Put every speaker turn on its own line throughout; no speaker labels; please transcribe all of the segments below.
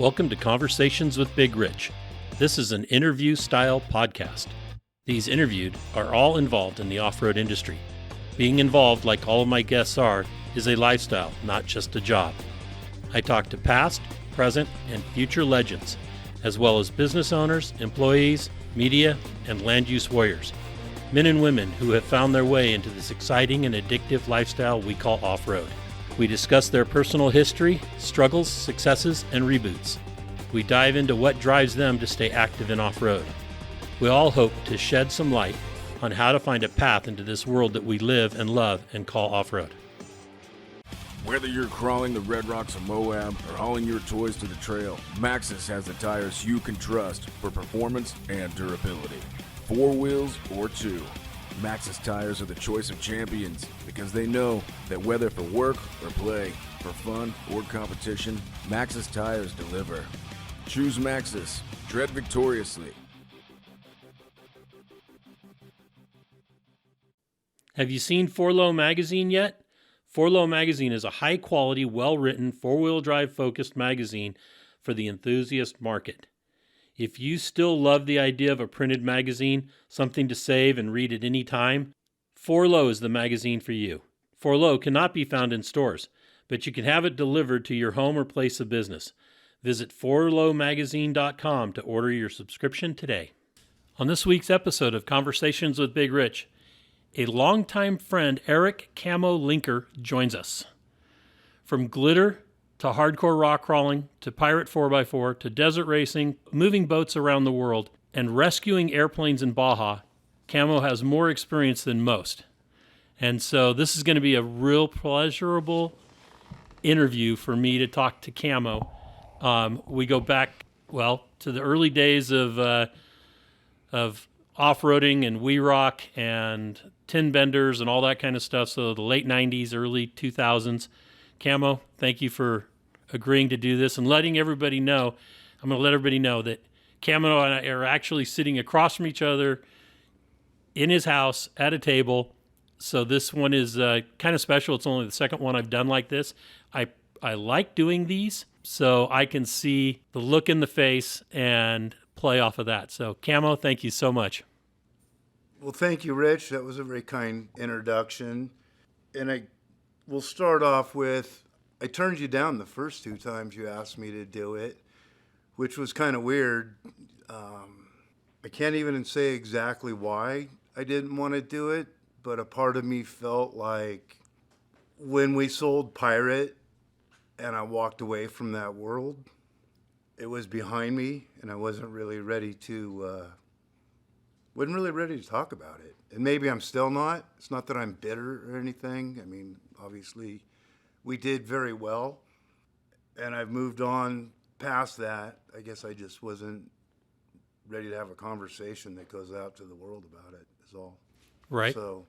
Welcome to Conversations with Big Rich. This is an interview-style podcast. These interviewed are all involved in the off-road industry. Being involved, like all of my guests are, is a lifestyle, not just a job. I talk to past, present, and future legends, as well as business owners, employees, media, and land use warriors, men and women who have found their way into this exciting and addictive lifestyle we call off-road. We discuss their personal history, struggles, successes, and reboots. We dive into what drives them to stay active in off-road. We all hope to shed some light on how to find a path into this world that we live and love and call off-road.
Whether you're crawling the Red Rocks of Moab or hauling your toys to the trail, Maxxis has the tires you can trust for performance and durability. 4 wheels or 2. Maxxis tires are the choice of champions because they know that whether for work or play, for fun or competition, Maxxis tires deliver. Choose Maxxis. Tread victoriously.
Have you seen 4Low magazine yet? 4Low magazine is a high-quality, well-written, four-wheel drive focused magazine for the enthusiast market. If you still love the idea of a printed magazine, something to save and read at any time, 4Low is the magazine for you. 4Low cannot be found in stores, but you can have it delivered to your home or place of business. Visit 4lowmagazine.com to order your subscription today. On this week's episode of Conversations with Big Rich, a longtime friend, Erik Camo Linker, joins us. From glitter to hardcore rock crawling, to pirate 4x4, to desert racing, moving boats around the world, and rescuing airplanes in Baja, Camo has more experience than most. And so this is going to be a real pleasurable interview for me to talk to Camo. We go back, to the early days of off-roading and We Rock and tin benders and all that kind of stuff. So the late 90s, early 2000s. Camo, thank you for agreeing to do this and letting everybody know. I'm going to let everybody know that Camo and I are actually sitting across from each other in his house at a table. So this one is kind of special. It's only the second one I've done like this. I like doing these so I can see the look in the face and play off of that. So Camo, thank you so much.
Well, thank you, Rich. That was a very kind introduction. And we'll start off with, I turned you down the first 2 times you asked me to do it, which was kind of weird. I can't even say exactly why I didn't want to do it, but a part of me felt like when we sold Pirate and I walked away from that world, it was behind me and I wasn't really ready to talk about it. And maybe I'm still not. It's not that I'm bitter or anything. I mean, obviously, we did very well, and I've moved on past that. I guess I just wasn't ready to have a conversation that goes out to the world about it, is all.
Right.
So,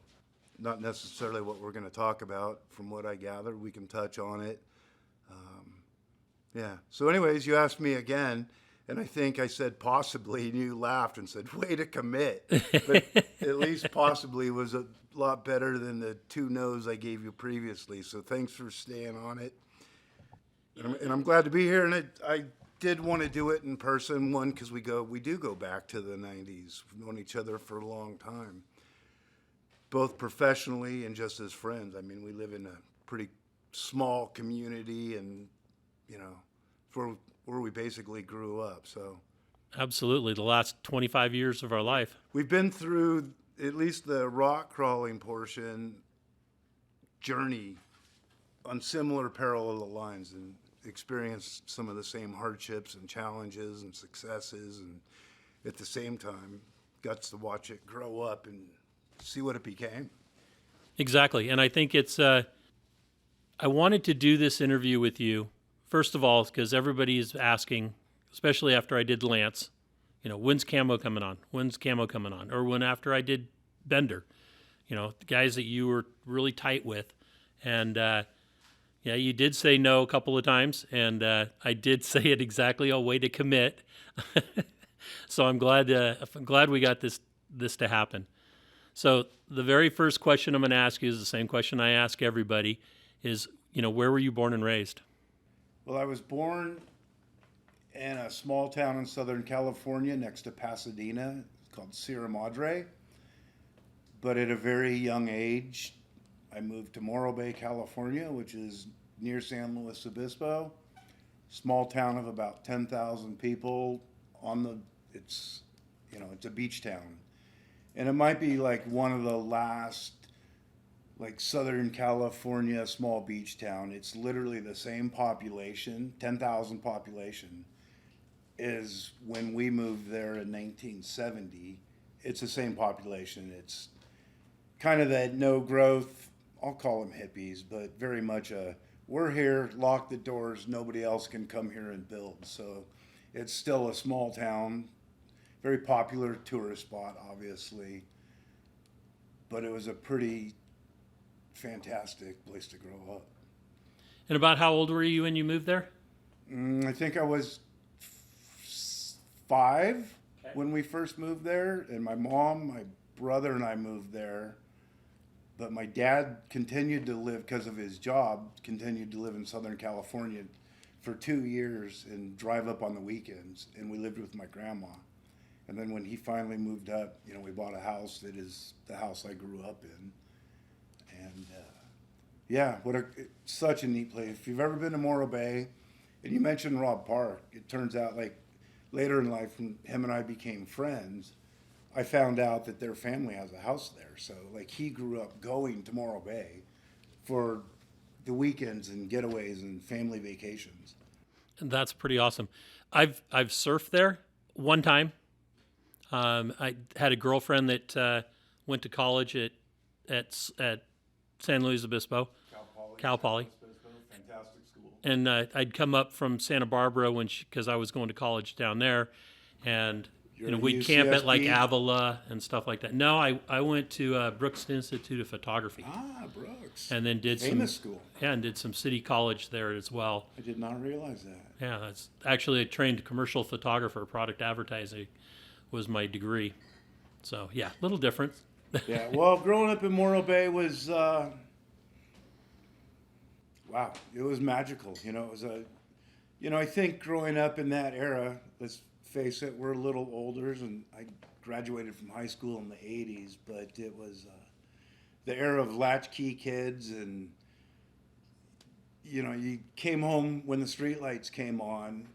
not necessarily what we're going to talk about. From what I gather, we can touch on it. Yeah. So anyways, you asked me again, and I think I said possibly, and you laughed and said, way to commit. But at least possibly was a lot better than the 2 no's I gave you previously. So thanks for staying on it. And I'm glad to be here. And I did want to do it in person, one, because we do go back to the 90s. We've known each other for a long time, both professionally and just as friends. I mean, we live in a pretty small community and, where we basically grew up. So
Absolutely. The last 25 years of our life.
We've been through at least the rock crawling portion journey on similar parallel lines and experienced some of the same hardships and challenges and successes, and at the same time got to watch it grow up and see what it became.
Exactly. And I think it's, I wanted to do this interview with you, first of all, because everybody is asking, especially after I did Lance, when's Camo coming on? When's Camo coming on? Or when after I did Bender, the guys that you were really tight with. And, you did say no a couple of times, and I did say it exactly a way to commit. So I'm glad we got this to happen. So the very first question I'm going to ask you is the same question I ask everybody is, where were you born and raised?
Well, I was born in a small town in Southern California next to Pasadena called Sierra Madre. But at a very young age, I moved to Morro Bay, California, which is near San Luis Obispo. Small town of about 10,000 people it's a beach town. And it might be like one of the last like Southern California small beach town. It's literally the same population, 10,000 population, is when we moved there in 1970. It's the same population. It's kind of that no growth, I'll call them hippies, but very much we're here, lock the doors, nobody else can come here and build. So it's still a small town, very popular tourist spot, obviously. But it was a pretty fantastic place to grow up.
And about how old were you when you moved there?
I think I was 5 when we first moved there, and my mom, my brother, and I moved there. But my dad continued to live, because of his job, continued to live in Southern California for 2 years and drive up on the weekends. And we lived with my grandma. And then when he finally moved up, we bought a house that is the house I grew up in. And such a neat place. If you've ever been to Morro Bay, and you mentioned Rob Park, it turns out like later in life when him and I became friends, I found out that their family has a house there. So like he grew up going to Morro Bay for the weekends and getaways and family vacations.
And that's pretty awesome. I've surfed there one time. I had a girlfriend that went to college at San Luis Obispo, Cal Poly.
Fantastic school.
And I'd come up from Santa Barbara because I was going to college down there, and we'd camp at like Avila and stuff like that. No, I went to Brooks Institute of Photography.
Ah, Brooks.
And then did
famous school.
Yeah, and did some city college there as well.
I did not realize that.
Yeah, that's actually a trained commercial photographer. Product advertising was my degree. So yeah, a little different.
Yeah, well, growing up in Morro Bay was wow, it was magical. It was I think growing up in that era, let's face it, we're a little older, and I graduated from high school in the 80s, but it was the era of latchkey kids, and you came home when the streetlights came on,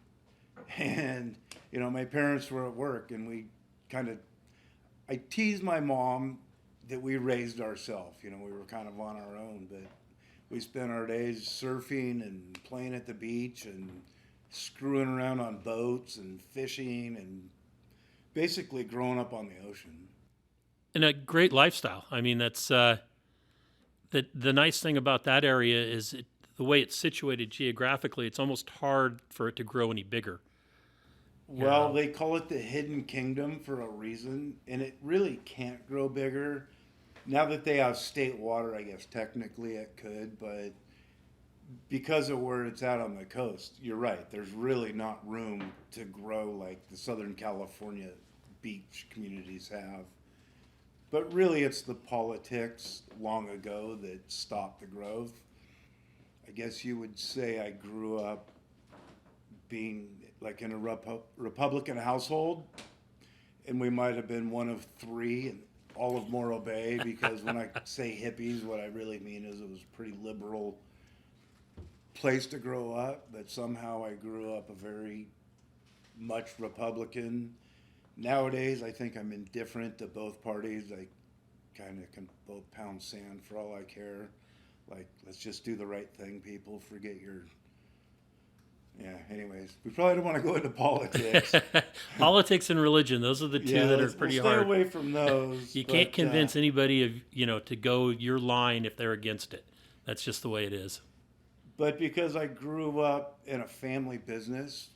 and my parents were at work, and I teased my mom that we raised ourselves. We were kind of on our own, but we spent our days surfing and playing at the beach and screwing around on boats and fishing and basically growing up on the ocean.
And a great lifestyle. I mean, that's the nice thing about that area is the way it's situated geographically. It's almost hard for it to grow any bigger.
Well, they call it the hidden kingdom for a reason, and it really can't grow bigger. Now that they have state water, I guess technically it could, but because of where it's at on the coast, you're right. There's really not room to grow like the Southern California beach communities have. But really, it's the politics long ago that stopped the growth. I guess you would say I grew up being like in a Republican household, and we might have been one of 3 in all of Morro Bay, because when I say hippies, what I really mean is it was a pretty liberal place to grow up, but somehow I grew up a very much Republican. Nowadays, I think I'm indifferent to both parties. I kind of can both pound sand for all I care. Like, let's just do the right thing, people. Forget your... Yeah, anyways, we probably don't want to go into politics.
Politics and religion, those are the two that are pretty hard.
Stay away from those.
You can't convince anybody to go your line if they're against it. That's just the way it is.
But because I grew up in a family business,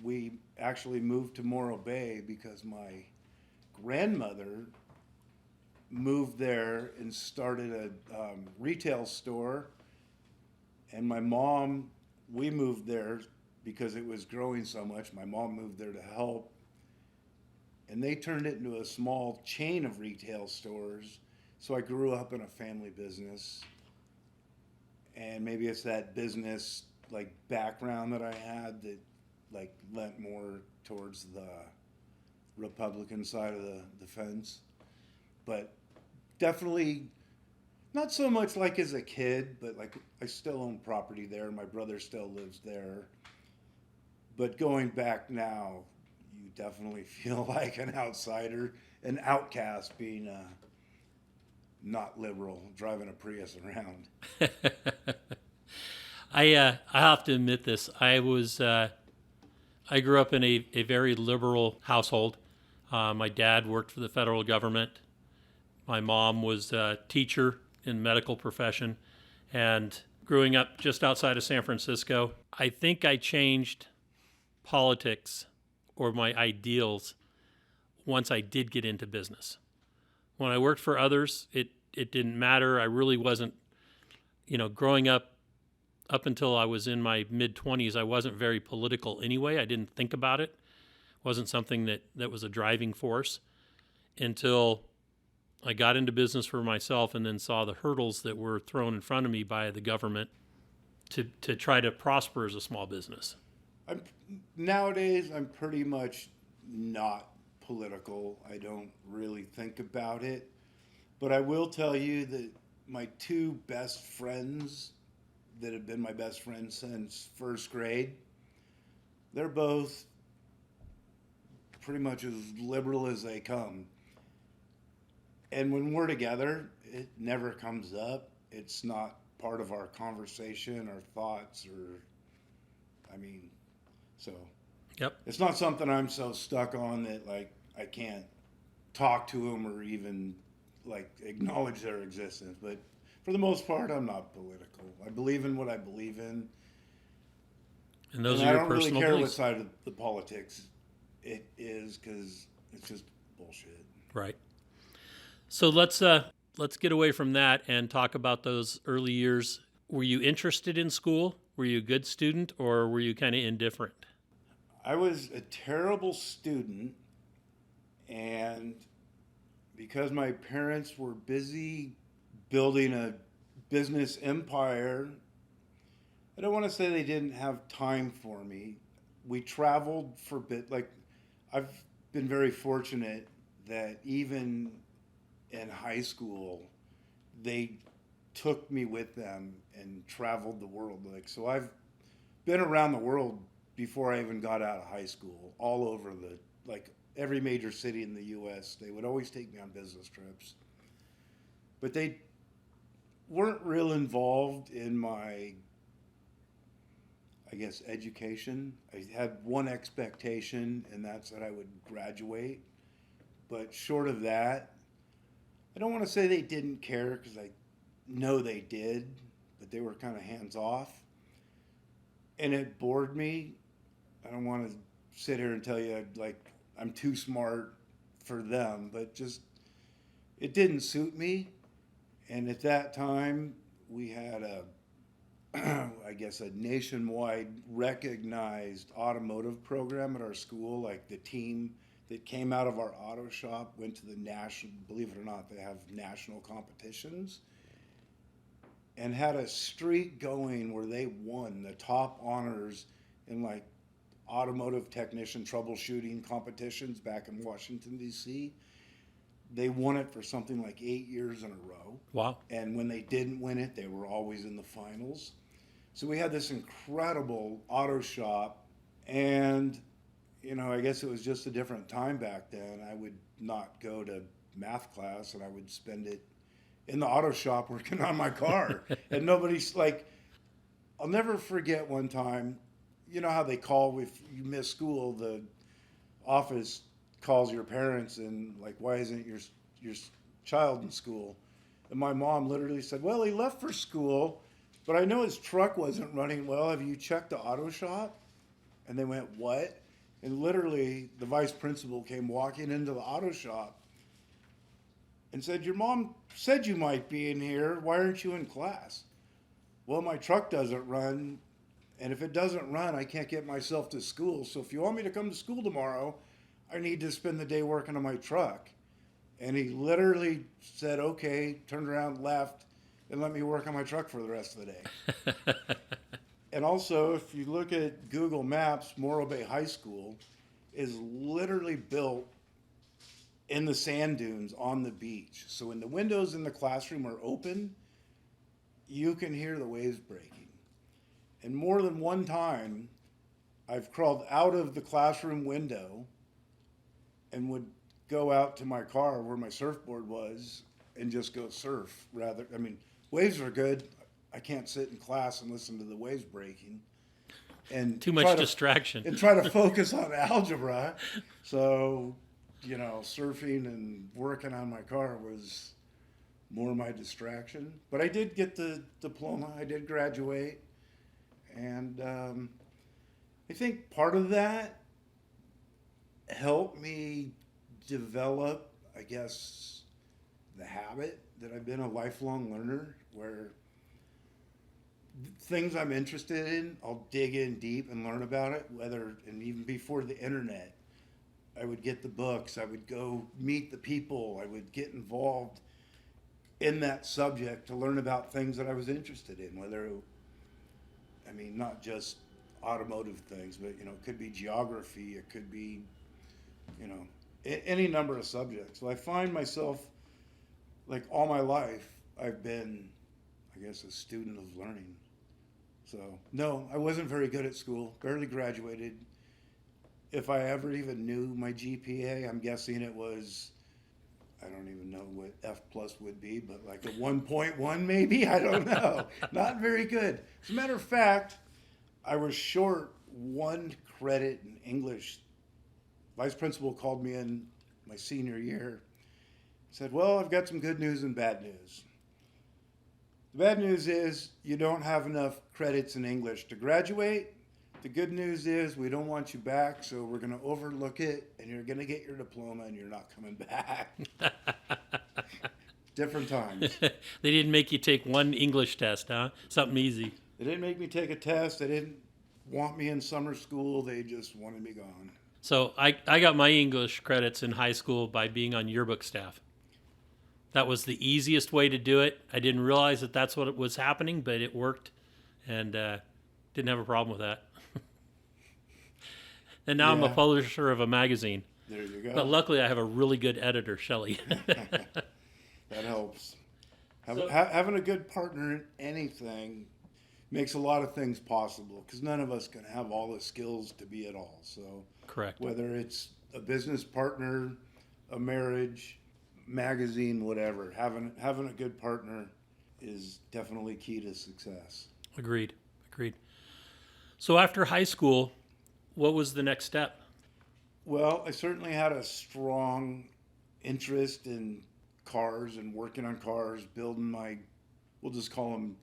we actually moved to Morro Bay because my grandmother moved there and started a retail store, and my mom... We moved there because it was growing so much. My mom moved there to help. And they turned it into a small chain of retail stores. So I grew up in a family business. And maybe it's that business like background that I had that like leant more towards the Republican side of the fence. But definitely not so much like as a kid, but like I still own property there. My brother still lives there. But going back now, you definitely feel like an outsider, an outcast, being not liberal, driving a Prius around.
I have to admit this. I grew up in a very liberal household. My dad worked for the federal government. My mom was a teacher in the medical profession. And growing up just outside of San Francisco, I think I changed politics or my ideals once I did get into business. When I worked for others, it didn't matter. I really wasn't, growing up until I was in my mid-20s, I wasn't very political anyway. I didn't think about it. It wasn't something that was a driving force until I got into business for myself and then saw the hurdles that were thrown in front of me by the government to try to prosper as a small business.
Nowadays, I'm pretty much not political. I don't really think about it. But I will tell you that my two best friends that have been my best friends since first grade, they're both pretty much as liberal as they come. And when we're together, it never comes up. It's not part of our conversation or thoughts so
Yep.
it's not something I'm so stuck on that like I can't talk to them or even like acknowledge their existence. But for the most part, I'm not political. I believe in what I believe in.
And those are your personal beliefs.
I don't really care what side of the politics it is because it's just bullshit.
Right. So let's get away from that and talk about those early years. Were you interested in school? Were you a good student, or were you kind of indifferent?
I was a terrible student, and because my parents were busy building a business empire, I don't want to say they didn't have time for me. We traveled for I've been very fortunate that even in high school, they took me with them and traveled the world. So I've been around the world before I even got out of high school, all over every major city in the U.S. They would always take me on business trips. But they weren't real involved in my, I guess, education. I had one expectation, and that's that I would graduate. But short of that, I don't want to say they didn't care, because I know they did, but they were kind of hands off. And it bored me. I don't want to sit here and tell you I'm too smart for them, but just it didn't suit me. And at that time, we had I guess a nationwide recognized automotive program at our school. Like the team that came out of our auto shop went to the national, believe it or not, they have national competitions, and had a streak going where they won the top honors in automotive technician troubleshooting competitions back in Washington, D.C. They won it for something like 8 years in a row.
Wow.
And when they didn't win it, they were always in the finals. So we had this incredible auto shop, and I guess it was just a different time back then. I would not go to math class, and I would spend it in the auto shop working on my car. And nobody's I'll never forget one time, you know how they call if you miss school, the office calls your parents and why isn't your child in school? And my mom literally said, well, he left for school, but I know his truck wasn't running well. Have you checked the auto shop? And they went, what? And literally the vice principal came walking into the auto shop and said, your mom said you might be in here. Why aren't you in class? Well, my truck doesn't run, and if it doesn't run, I can't get myself to school. So if you want me to come to school tomorrow, I need to spend the day working on my truck. And he literally said, okay, turned around, left, and let me work on my truck for the rest of the day. And also, if you look at Google Maps, Morro Bay High School is literally built in the sand dunes on the beach. So when the windows in the classroom are open, you can hear the waves breaking. And more than one time, I've crawled out of the classroom window and would go out to my car where my surfboard was and just go surf rather. I mean, waves are good. I can't sit in class and listen to the waves breaking. And
Too much distraction.
And try to focus on algebra. So, you know, surfing and working on my car was more my distraction. But I did get the diploma. I did graduate. And I think part of that helped me develop, I guess, the habit that I've been a lifelong learner, where things I'm interested in, I'll dig in deep and learn about it, and even before the internet, I would get the books, I would go meet the people, I would get involved in that subject to learn about things that I was interested in, not just automotive things, but, it could be geography, it could be, any number of subjects. So I find myself, like all my life, I've been, I guess, a student of learning. So, no, I wasn't very good at school, barely graduated. If I ever even knew my GPA, I'm guessing it was, I don't even know what F plus would be, but like a 1.1 maybe? I don't know. Not very good. As a matter of fact, I was short 1 credit in English. Vice principal called me in my senior year. Said, well, I've got some good news and bad news. The bad news is you don't have enough credits in English to graduate. The good news is we don't want you back, so we're going to overlook it, and you're going to get your diploma, and you're not coming back. Different times.
They didn't make you take one English test, huh? Something easy.
They didn't make me take a test. They didn't want me in summer school. They just wanted me gone.
So I got my English credits in high school by being on yearbook staff. That was the easiest way to do it. I didn't realize that that's what was happening, but it worked, and didn't have a problem with that. And now I'm a publisher of a magazine.
There you go.
But luckily I have a really good editor, Shelley.
That helps. Having a good partner in anything makes a lot of things possible, because none of us can have all the skills to be it all. So
Correct.
Whether it's a business partner, a marriage, magazine, whatever, having a good partner is definitely key to success.
Agreed. So after high school, what was the next step?
Well, I certainly had a strong interest in cars and working on cars, building we'll just call them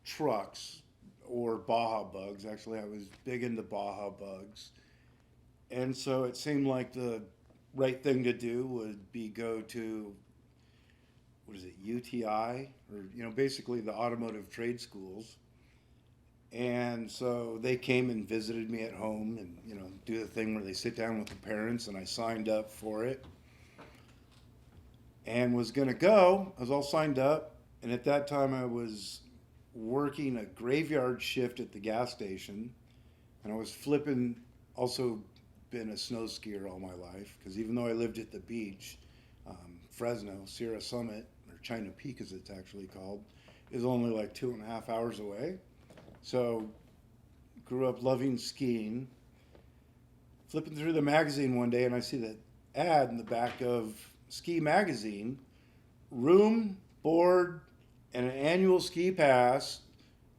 trucks or Baja bugs. Actually, I was big into Baja bugs. And so it seemed like the right thing to do would be go to, UTI, or, basically the automotive trade schools. And so they came and visited me at home and, do the thing where they sit down with the parents, and I signed up for it and was going to go. I was all signed up. And at that time I was working a graveyard shift at the gas station, and I was also been a snow skier all my life, because even though I lived at the beach, Fresno, Sierra Summit, or China Peak as it's actually called, is only like 2.5 hours away. So grew up loving skiing. Flipping through the magazine one day, and I see that ad in the back of Ski Magazine, room, board, and an annual ski pass,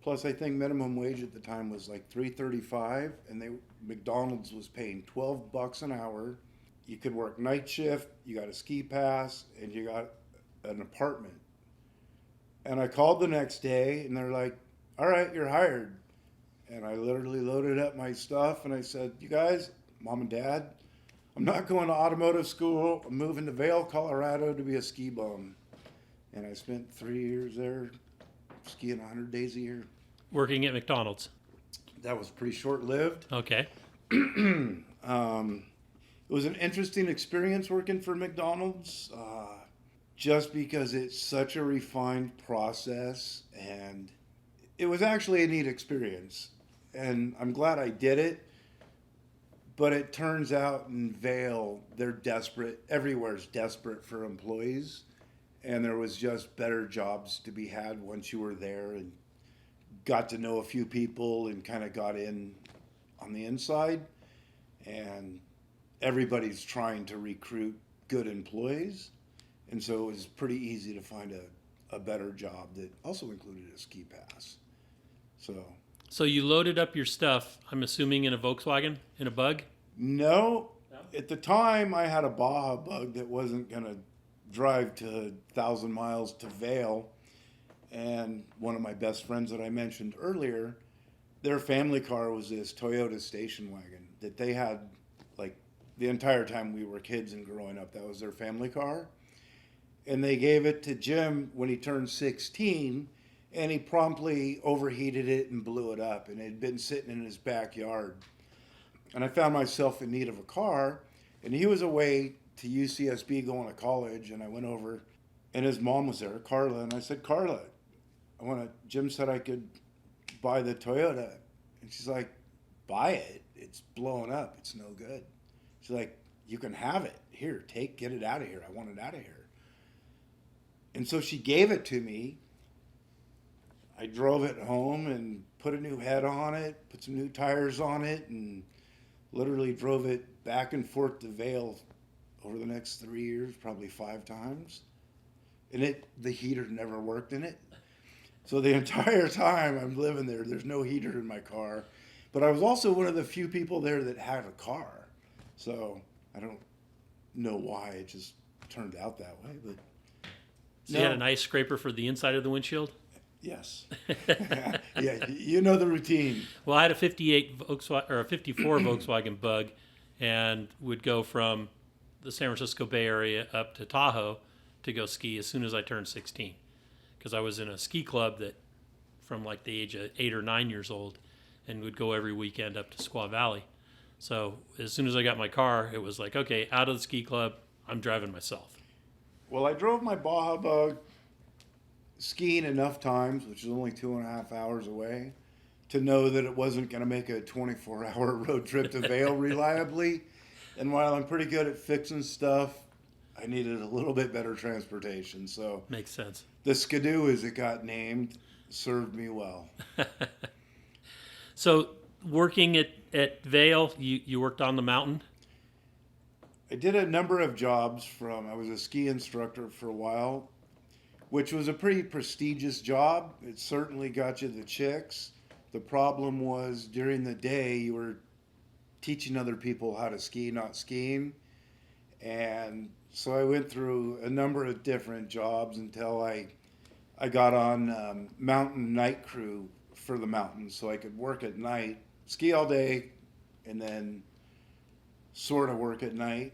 plus I think minimum wage at the time was like $3.35, and McDonald's was paying $12 an hour. You could work night shift, you got a ski pass, and you got an apartment. And I called the next day, and they're like, all right, you're hired. And I literally loaded up my stuff, and I said, you guys, Mom and Dad, I'm not going to automotive school. I'm moving to Vail, Colorado to be a ski bum. And I spent 3 years there skiing 100 days a year.
Working at McDonald's.
That was pretty short-lived.
Okay.
It was an interesting experience working for McDonald's, just because it's such a refined process, and it was actually a neat experience. and I'm glad I did it. But it turns out in Vail, they're desperate. Everywhere's desperate for employees. And there was just better jobs to be had once you were there and got to know a few people and kind of got in on the inside. And everybody's trying to recruit good employees. And so it was pretty easy to find a better job that also included a ski pass.
So you loaded up your stuff, I'm assuming in a Volkswagen, in a Bug?
No. At the time, I had a Baja Bug that wasn't going to drive to 1,000 miles to Vail. And one of my best friends that I mentioned earlier, their family car was this Toyota station wagon that they had like the entire time we were kids and growing up. That was their family car. And they gave it to Jim when he turned 16, and he promptly overheated it and blew it up. And it had been sitting in his backyard. And I found myself in need of a car, and he was away to UCSB going to college, and I went over, and his mom was there, Carla, and I said, Carla, Jim said I could buy the Toyota. And she's like, buy it? It's blowing up. It's no good. She's like, you can have it. Here, get it out of here. I want it out of here. And so she gave it to me. I drove it home and put a new head on it, put some new tires on it, and literally drove it back and forth to Vail over the next 3 years, probably 5 times. And the heater never worked in it. So the entire time I'm living there, there's no heater in my car. But I was also one of the few people there that had a car. So I don't know why it just turned out that way. But
So you had an ice scraper for the inside of the windshield?
Yes. Yeah, you know the routine.
Well, I had a 58 Volkswagen or a 54 Volkswagen Bug, and would go from the San Francisco Bay Area up to Tahoe to go ski as soon as I turned 16, because I was in a ski club that from like the age of 8 or 9 years old, and would go every weekend up to Squaw Valley. So as soon as I got my car, it was like, okay, out of the ski club, I'm driving myself.
Well, I drove my Baja Bug skiing enough times, which is only 2.5 hours away, to know that it wasn't going to make a 24-hour road trip to Vail reliably. And while I'm pretty good at fixing stuff, I needed a little bit better transportation. So
Makes sense.
the Skidoo, as it got named, served me well.
So working at Vail, you worked on the mountain?
I did a number of jobs I was a ski instructor for a while, which was a pretty prestigious job. It certainly got you the chicks. The problem was during the day you were teaching other people how to ski, not skiing. And so I went through a number of different jobs until I got on mountain night crew for the mountains, so I could work at night, ski all day, and then sort of work at night.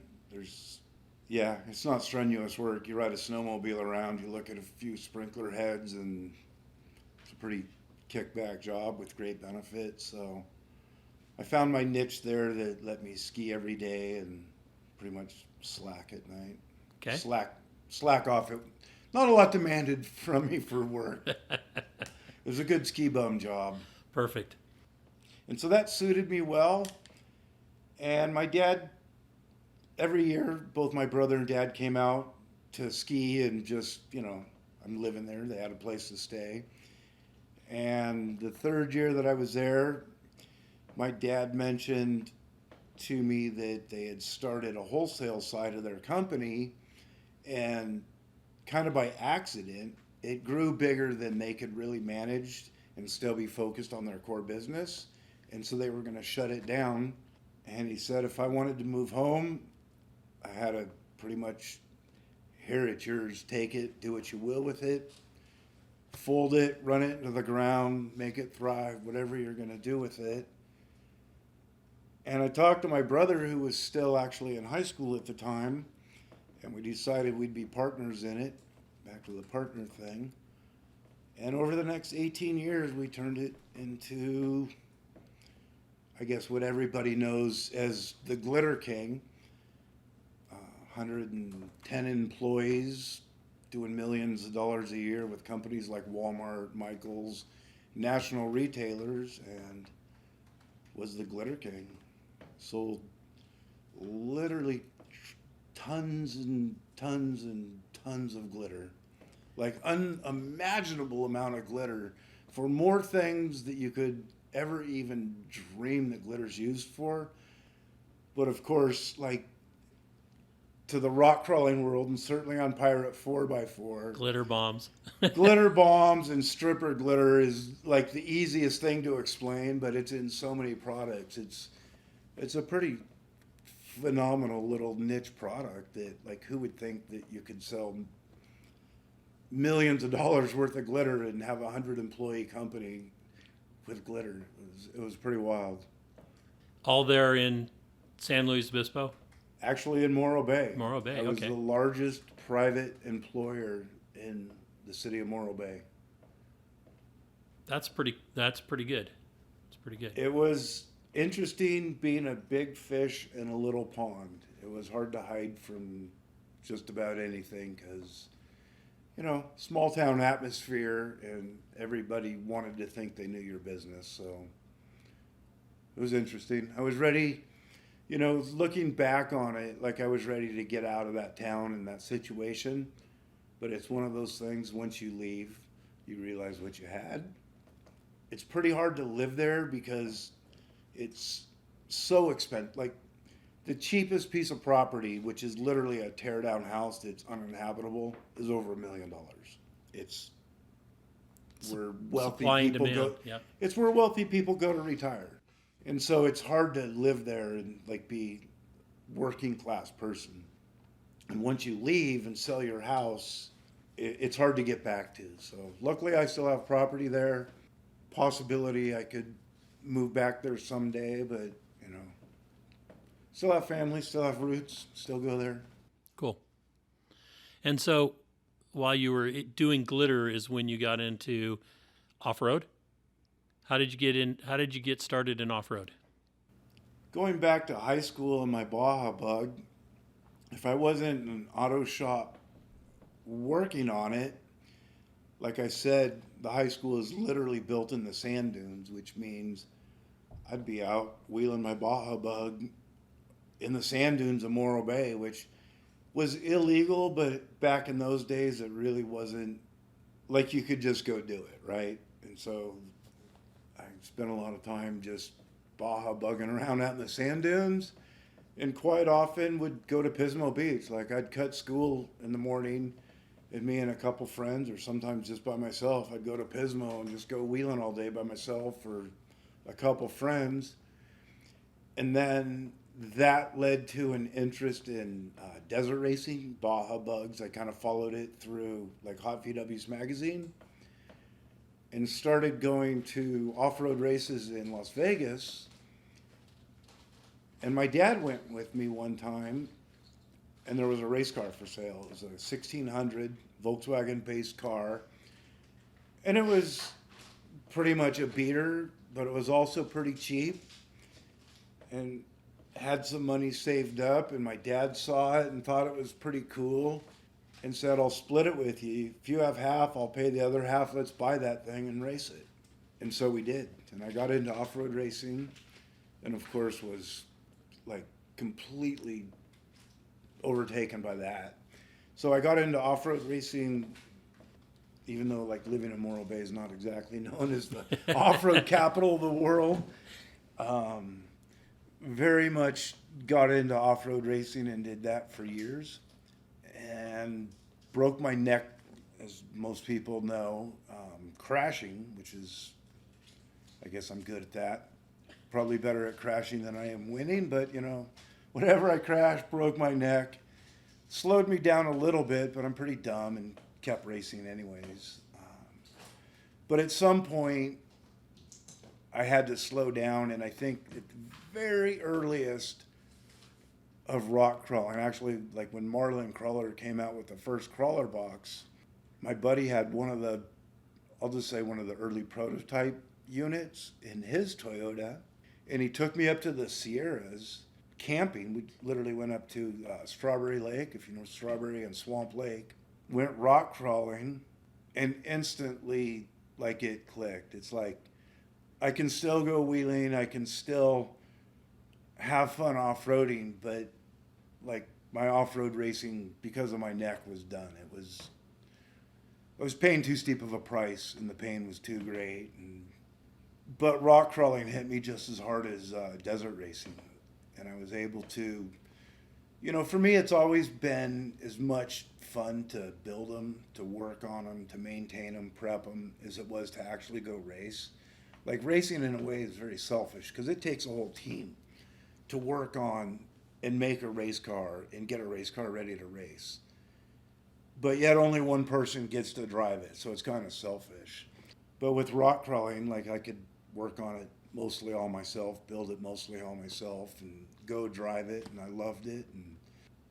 It's not strenuous work. You ride a snowmobile around, you look at a few sprinkler heads, and it's a pretty kickback job with great benefits. So I found my niche there that let me ski every day and pretty much slack at night.
Okay.
Slack off. Not a lot demanded from me for work. It was a good ski bum job.
Perfect.
And so that suited me well. And my dad, every year, both my brother and dad came out to ski and just, I'm living there. They had a place to stay. And the third year that I was there, my dad mentioned to me that they had started a wholesale side of their company, and kind of by accident, it grew bigger than they could really manage and still be focused on their core business. And so they were going to shut it down. And he said if I wanted to move home, I had to pretty much, here it's yours, take it, do what you will with it, fold it, run it into the ground, make it thrive, whatever you're going to do with it. And I talked to my brother, who was still actually in high school at the time, and we decided we'd be partners in it, back to the partner thing. And over the next 18 years, we turned it into, I guess, what everybody knows as the Glitter King. 110 employees, doing millions of dollars a year with companies like Walmart, Michaels, national retailers, and was the Glitter King. Sold literally tons and tons and tons of glitter. Like unimaginable amount of glitter for more things that you could ever even dream that glitter's used for. But of course, like to the rock crawling world, and certainly on Pirate 4x4,
Glitter bombs.
glitter bombs and stripper glitter is like the easiest thing to explain, but it's in so many products. It's a pretty phenomenal little niche product that, like, who would think that you could sell millions of dollars worth of glitter and have a 100-employee company with glitter? It was pretty wild.
All there in San Luis Obispo?
Actually, in Morro Bay.
Morro Bay,
I was
okay.
the largest private employer in the city of Morro Bay.
That's pretty good. It's pretty good.
It was interesting being a big fish in a little pond. It was hard to hide from just about anything because, you know, small town atmosphere, and everybody wanted to think they knew your business. So it was interesting. I was ready, you know, looking back on it, like I was ready to get out of that town and that situation. But it's one of those things, once you leave, you realize what you had. It's pretty hard to live there because it's so expensive. Like, the cheapest piece of property, which is literally a tear down house that's uninhabitable, is over $1 million. It's where wealthy
Supply and
people
demand.
go.
Yep.
It's where wealthy people go to retire, and so it's hard to live there and like be working class person. And once you leave and sell your house, it's hard to get back to. So luckily, I still have property there. Possibility I could move back there someday, but you know, still have family, still have roots, still go there.
Cool. And so while you were doing glitter is when you got into off-road? How did you get started in off-road?
Going back to high school and my Baja Bug, if I wasn't in an auto shop working on it, like I said, the high school is literally built in the sand dunes, which means I'd be out wheeling my Baja Bug in the sand dunes of Morro Bay, which was illegal, but back in those days, it really wasn't like you could just go do it, right? And so I spent a lot of time just Baja bugging around out in the sand dunes, and quite often would go to Pismo Beach. Like, I'd cut school in the morning, and me and a couple friends, or sometimes just by myself, I'd go to Pismo and just go wheeling all day by myself or a couple friends. And then that led to an interest in desert racing, Baja Bugs. I kind of followed it through like Hot VW's magazine and started going to off-road races in Las Vegas. And my dad went with me one time, and there was a race car for sale. It was a 1600 Volkswagen-based car. And it was pretty much a beater, but it was also pretty cheap. And had some money saved up, and my dad saw it and thought it was pretty cool and said, I'll split it with you. If you have half, I'll pay the other half. Let's buy that thing and race it. And so we did. And I got into off-road racing, and of course was like completely overtaken by that. So I got into off-road racing, even though like living in Morro Bay is not exactly known as the off-road capital of the world. Very much got into off-road racing and did that for years, and broke my neck, as most people know, crashing, which is, I guess I'm good at that. Probably better at crashing than I am winning, but you know, whenever I crashed, broke my neck, slowed me down a little bit, but I'm pretty dumb and kept racing anyways. But at some point, I had to slow down, and I think at the very earliest of rock crawling, actually, like when Marlin Crawler came out with the first crawler box, my buddy had one of the, I'll just say one of the early prototype units in his Toyota, and he took me up to the Sierras camping. We literally went up to Strawberry Lake, if you know Strawberry and Swamp Lake, went rock crawling, and instantly, like, it clicked. It's like, I can still go wheeling. I can still have fun off-roading, but like my off-road racing, because of my neck, was done. I was paying too steep of a price, and the pain was too great. But rock crawling hit me just as hard as desert racing, and I was able to, for me, it's always been as much fun to build them, to work on them, to maintain them, prep them, as it was to actually go race. Like racing in a way is very selfish because it takes a whole team to work on and make a race car and get a race car ready to race. But yet only one person gets to drive it, so it's kind of selfish. But with rock crawling, like I could work on it mostly all myself, build it mostly all myself, and go drive it, and I loved it. And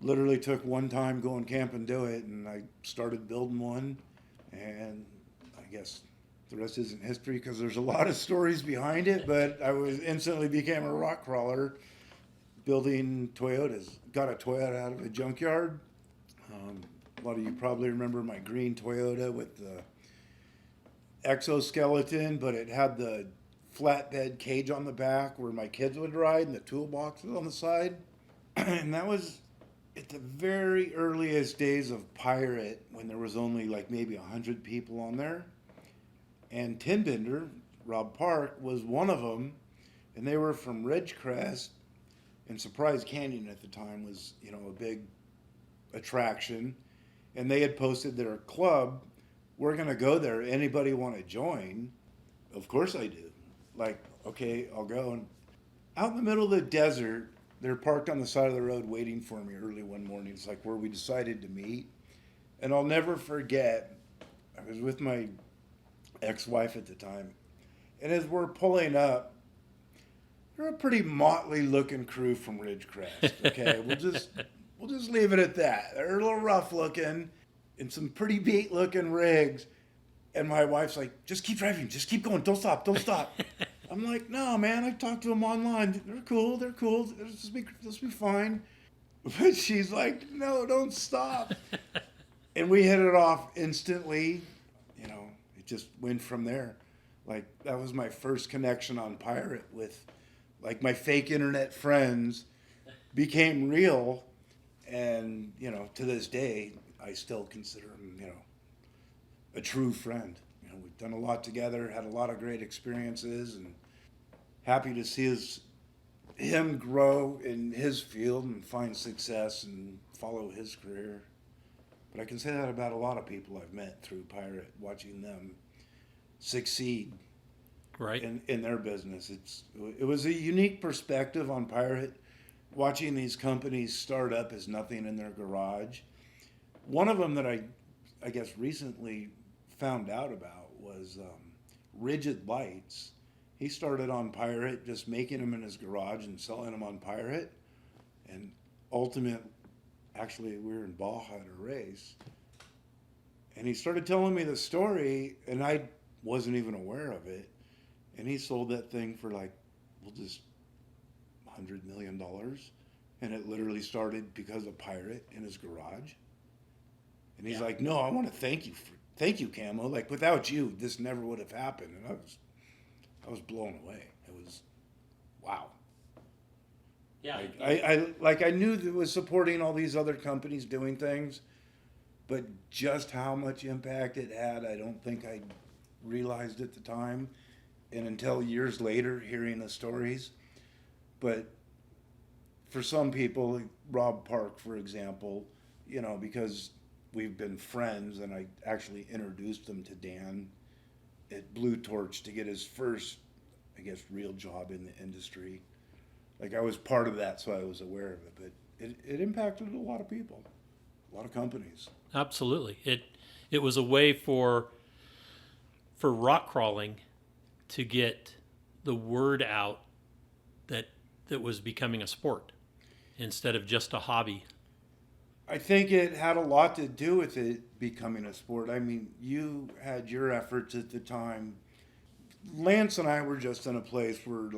literally took one time go and camp and do it, and I started building one, and I guess the rest isn't history because there's a lot of stories behind it, but I was instantly became a rock crawler building Toyotas. Got a Toyota out of a junkyard. A lot of you probably remember my green Toyota with the exoskeleton, but it had the flatbed cage on the back where my kids would ride and the toolboxes on the side. And that was at the very earliest days of Pirate, when there was only like maybe 100 people on there. And Tin Bender, Rob Park, was one of them. And they were from Ridgecrest, and Surprise Canyon at the time was, a big attraction. And they had posted their club, we're going to go there. Anybody want to join? Of course I do. Like, okay, I'll go. And out in the middle of the desert, they're parked on the side of the road waiting for me early one morning. It's like where we decided to meet. And I'll never forget, I was with my ex-wife at the time. And as we're pulling up, they're a pretty motley looking crew from Ridgecrest. Okay, we'll just leave it at that. They're a little rough looking and some pretty beat looking rigs. And my wife's like, just keep driving, just keep going, don't stop. I'm like, no, man, I talked to them online. They're cool. This will be fine. But she's like, no, don't stop. And we hit it off instantly. It just went from there. Like, that was my first connection on Pirate with, like, my fake internet friends became real. And, to this day, I still consider him, a true friend. We've done a lot together, had a lot of great experiences, and happy to see him grow in his field and find success and follow his career. But I can say that about a lot of people I've met through Pirate, watching them succeed
right
in their business. It was a unique perspective on Pirate, watching these companies start up as nothing in their garage. One of them that I guess recently found out about was Rigid Lights. He started on Pirate, just making them in his garage and selling them on Pirate. And actually we were in Baja at a race, and he started telling me the story, and I wasn't even aware of it. And he sold that thing for like, just $100 million. And it literally started because of Pirate in his garage. And he's like, no, I want to thank you, Camo. Like, without you, this never would have happened. And I was blown away. It was, wow.
Yeah.
I knew that it was supporting all these other companies doing things, but just how much impact it had, I don't think I realized at the time. And until years later, hearing the stories. But for some people, Rob Park, for example, because we've been friends, and I actually introduced them to Dan at Blue Torch to get his first, I guess, real job in the industry. Like, I was part of that, so I was aware of it. But it impacted a lot of people, a lot of companies.
Absolutely. It was a way for rock crawling to get the word out that was becoming a sport instead of just a hobby.
I think it had a lot to do with it becoming a sport. I mean, you had your efforts at the time. Lance and I were just in a place where,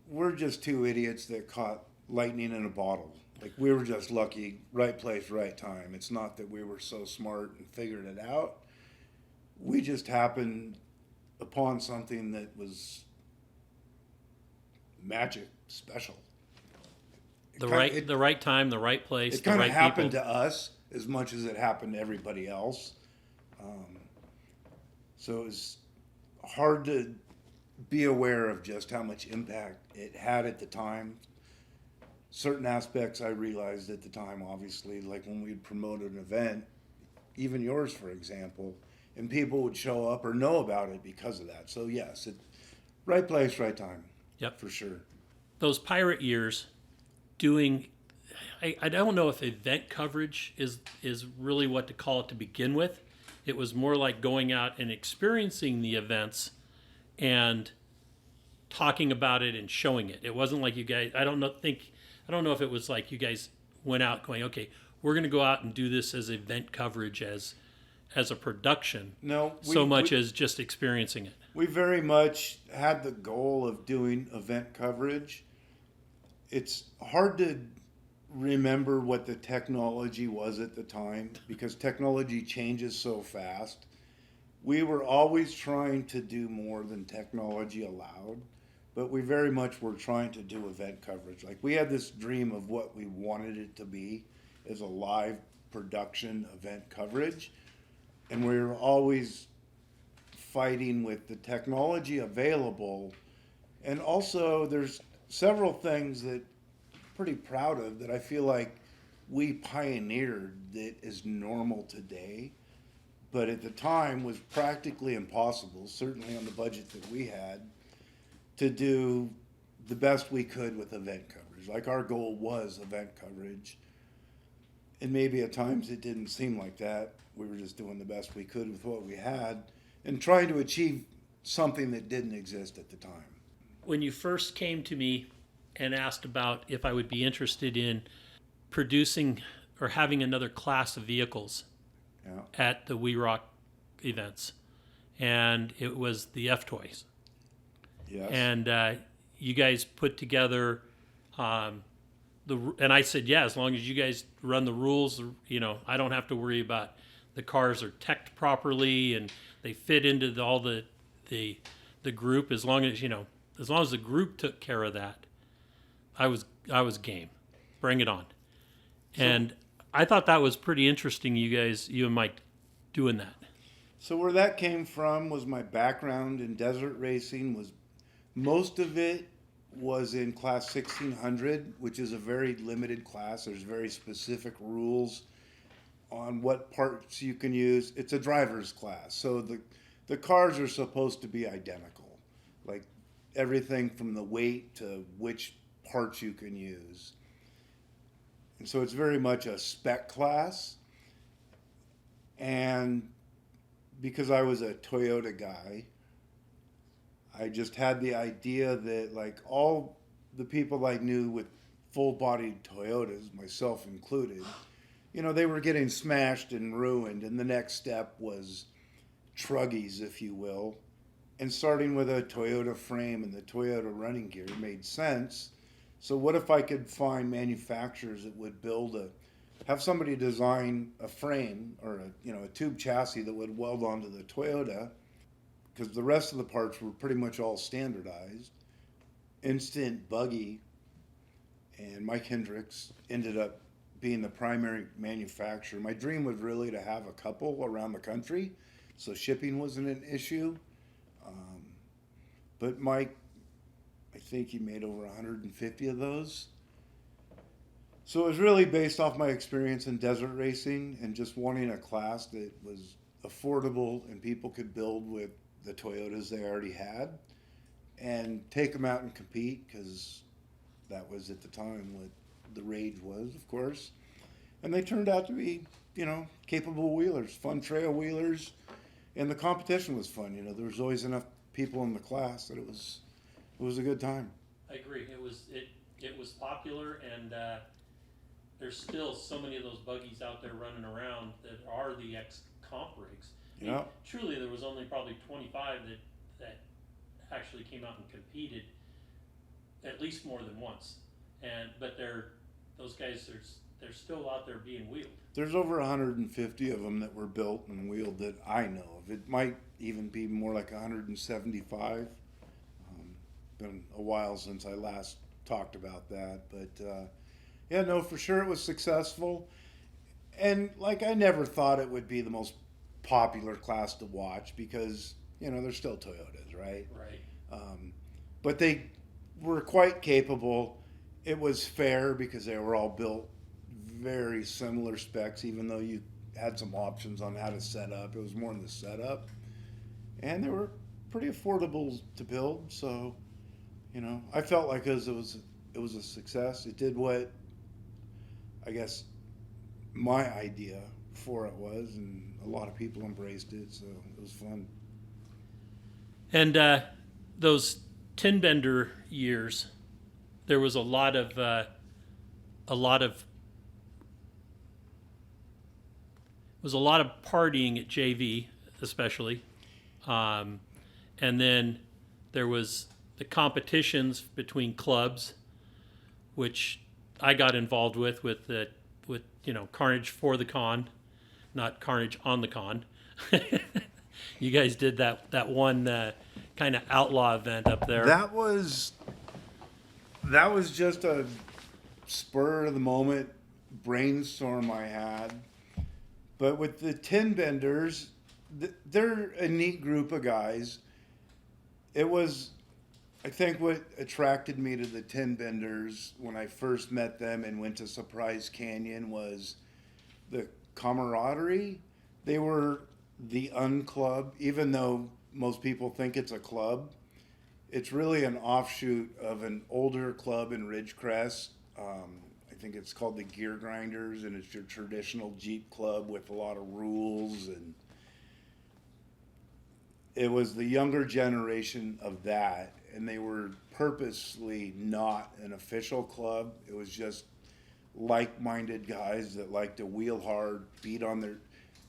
we're just two idiots that caught lightning in a bottle. Like, we were just lucky, right place, right time. It's not that we were so smart and figured it out. We just happened upon something that was magic, special.
The right time, the right place,
It
the
kind of
right
happened
people.
to us as much as it happened to everybody else. So it was hard to be aware of just how much impact it had at the time. Certain aspects I realized at the time, obviously, like when we'd promote an event, even yours, for example, and people would show up or know about it because of that. So yes, right place, right time.
Yep.
For sure.
Those pirate years, doing, I don't know if event coverage is really what to call it to begin with. It was more like going out and experiencing the events and talking about it and showing it. It wasn't like you guys. I don't know if it was like you guys went out going, okay, we're going to go out and do this as event coverage as a production.
No,
so much as just experiencing it.
We very much had the goal of doing event coverage. It's hard to remember what the technology was at the time because technology changes so fast. We were always trying to do more than technology allowed, but we very much were trying to do event coverage. Like we had this dream of what we wanted it to be as a live production event coverage, and we were always fighting with the technology available. And also there's several things that I'm pretty proud of that I feel like we pioneered that is normal today, but at the time was practically impossible, certainly on the budget that we had, to do the best we could with event coverage. Like our goal was event coverage, and maybe at times it didn't seem like that. We were just doing the best we could with what we had and trying to achieve something that didn't exist at the time.
When you first came to me and asked about if I would be interested in producing or having another class of vehicles at the We Rock events, and it was the F-Toys.
Yes.
And you guys put together and I said, yeah, as long as you guys run the rules, I don't have to worry about the cars are teched properly and they fit into all the group. As long as the group took care of that, I was game. Bring it on. And I thought that was pretty interesting. You and Mike doing that.
So where that came from was my background in desert racing. Was most of it was in class 1600, which is a very limited class. There's very specific rules on what parts you can use. It's a driver's class, so the cars are supposed to be identical, like everything from the weight to which parts you can use. And so it's very much a spec class. And because I was a Toyota guy, I just had the idea that like all the people I knew with full-bodied Toyotas, myself included, they were getting smashed and ruined, and the next step was truggies, if you will. And starting with a Toyota frame and the Toyota running gear made sense. So what if I could find manufacturers that would have somebody design a frame or a tube chassis that would weld onto the Toyota, because the rest of the parts were pretty much all standardized. Instant Buggy and Mike Hendricks ended up being the primary manufacturer. My dream was really to have a couple around the country, so shipping wasn't an issue. But Mike, I think he made over 150 of those. So it was really based off my experience in desert racing and just wanting a class that was affordable and people could build with the Toyotas they already had and take them out and compete, because that was at the time what the rage was, of course. And they turned out to be, capable wheelers, fun trail wheelers, and the competition was fun. There was always enough people in the class that it was a good time.
I agree. It was popular, and there's still so many of those buggies out there running around that are the ex-comp rigs.
Yeah.
Truly, there was only probably 25 that actually came out and competed at least more than once. But those guys they're still out there being wheeled.
There's over 150 of them that were built and wheeled that I know of. It might even be more like 175. Been a while since I last talked about that, but yeah, no, for sure it was successful. And like I never thought it would be the most popular class to watch because they're still Toyotas, right?
Right.
But they were quite capable. It was fair because they were all built very similar specs, even though you had some options on how to set up. It was more in the setup, and they were pretty affordable to build. So, I felt like it was a success. It did what I guess my idea for it was, and a lot of people embraced it. So it was fun.
And those tin bender years, there was a lot of partying at JV, especially, and then there was the competitions between clubs, which I got involved with Carnage for the Con, not Carnage on the Con. You guys did that one kind of outlaw event up there.
That was just a spur of the moment brainstorm I had. But with the tin benders, they're a neat group of guys. It was, I think, what attracted me to the tin benders when I first met them and went to Surprise Canyon was the camaraderie. They were the unclub, even though most people think it's a club. It's really an offshoot of an older club in Ridgecrest. I think it's called the Gear Grinders, and it's your traditional Jeep club with a lot of rules. And it was the younger generation of that, and they were purposely not an official club. It was just like-minded guys that like to wheel hard, beat on their...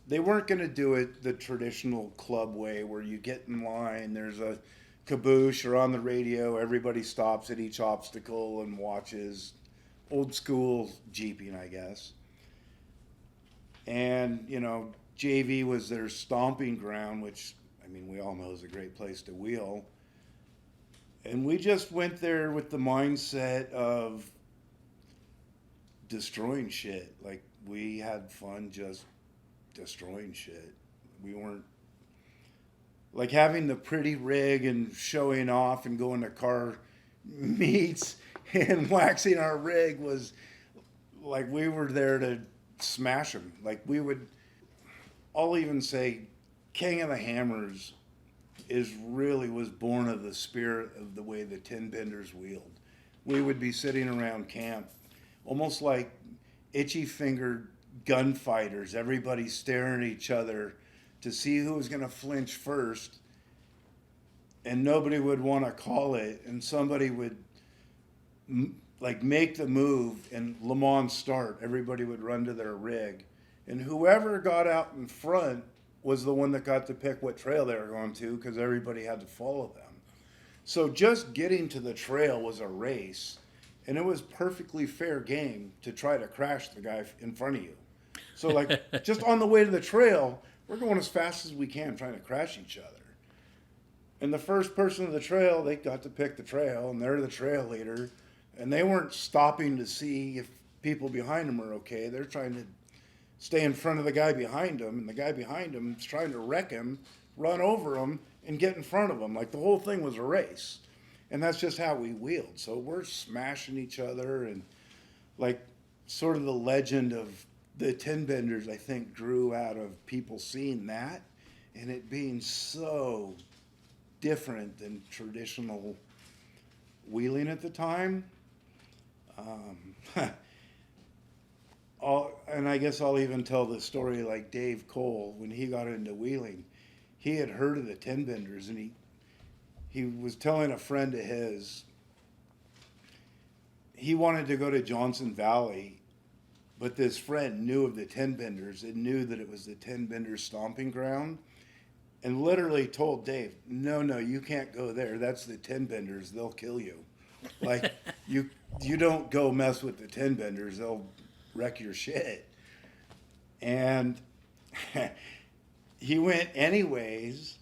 They weren't going to do it the traditional club way where you get in line, there's a caboose, or on the radio, everybody stops at each obstacle and watches. Old school Jeeping, I guess. And, JV was their stomping ground, which, we all know is a great place to wheel. And we just went there with the mindset of destroying shit. Like, we had fun just destroying shit. We weren't... Like, having the pretty rig and showing off and going to car meets and waxing our rig was like we were there to smash them. Like I'll even say King of the Hammers was born of the spirit of the way the tin benders wheeled. We would be sitting around camp almost like itchy fingered gunfighters, everybody staring at each other to see who was going to flinch first, and nobody would want to call it, and somebody would make the move and Le Mans start. Everybody would run to their rig, and whoever got out in front was the one that got to pick what trail they were going to, because everybody had to follow them. So just getting to the trail was a race, and it was perfectly fair game to try to crash the guy in front of you. So just on the way to the trail, we're going as fast as we can trying to crash each other. And the first person of the trail, they got to pick the trail, and they're the trail leader. And they weren't stopping to see if people behind them are okay. They're trying to stay in front of the guy behind them, and the guy behind them is trying to wreck him, run over him, and get in front of him. Like, the whole thing was a race. And that's just how we wheeled. So we're smashing each other, and sort of the legend of the tin benders, I think, grew out of people seeing that and it being so different than traditional wheeling at the time. And I guess I'll even tell the story like Dave Cole, when he got into wheeling, he had heard of the tin benders, and he was telling a friend of his, he wanted to go to Johnson Valley, but this friend knew of the tin benders and knew that it was the tin benders stomping ground, and literally told Dave, no, you can't go there. That's the tin benders. They'll kill you. Like, you don't go mess with the tin benders. wreck your shit. And he went anyways,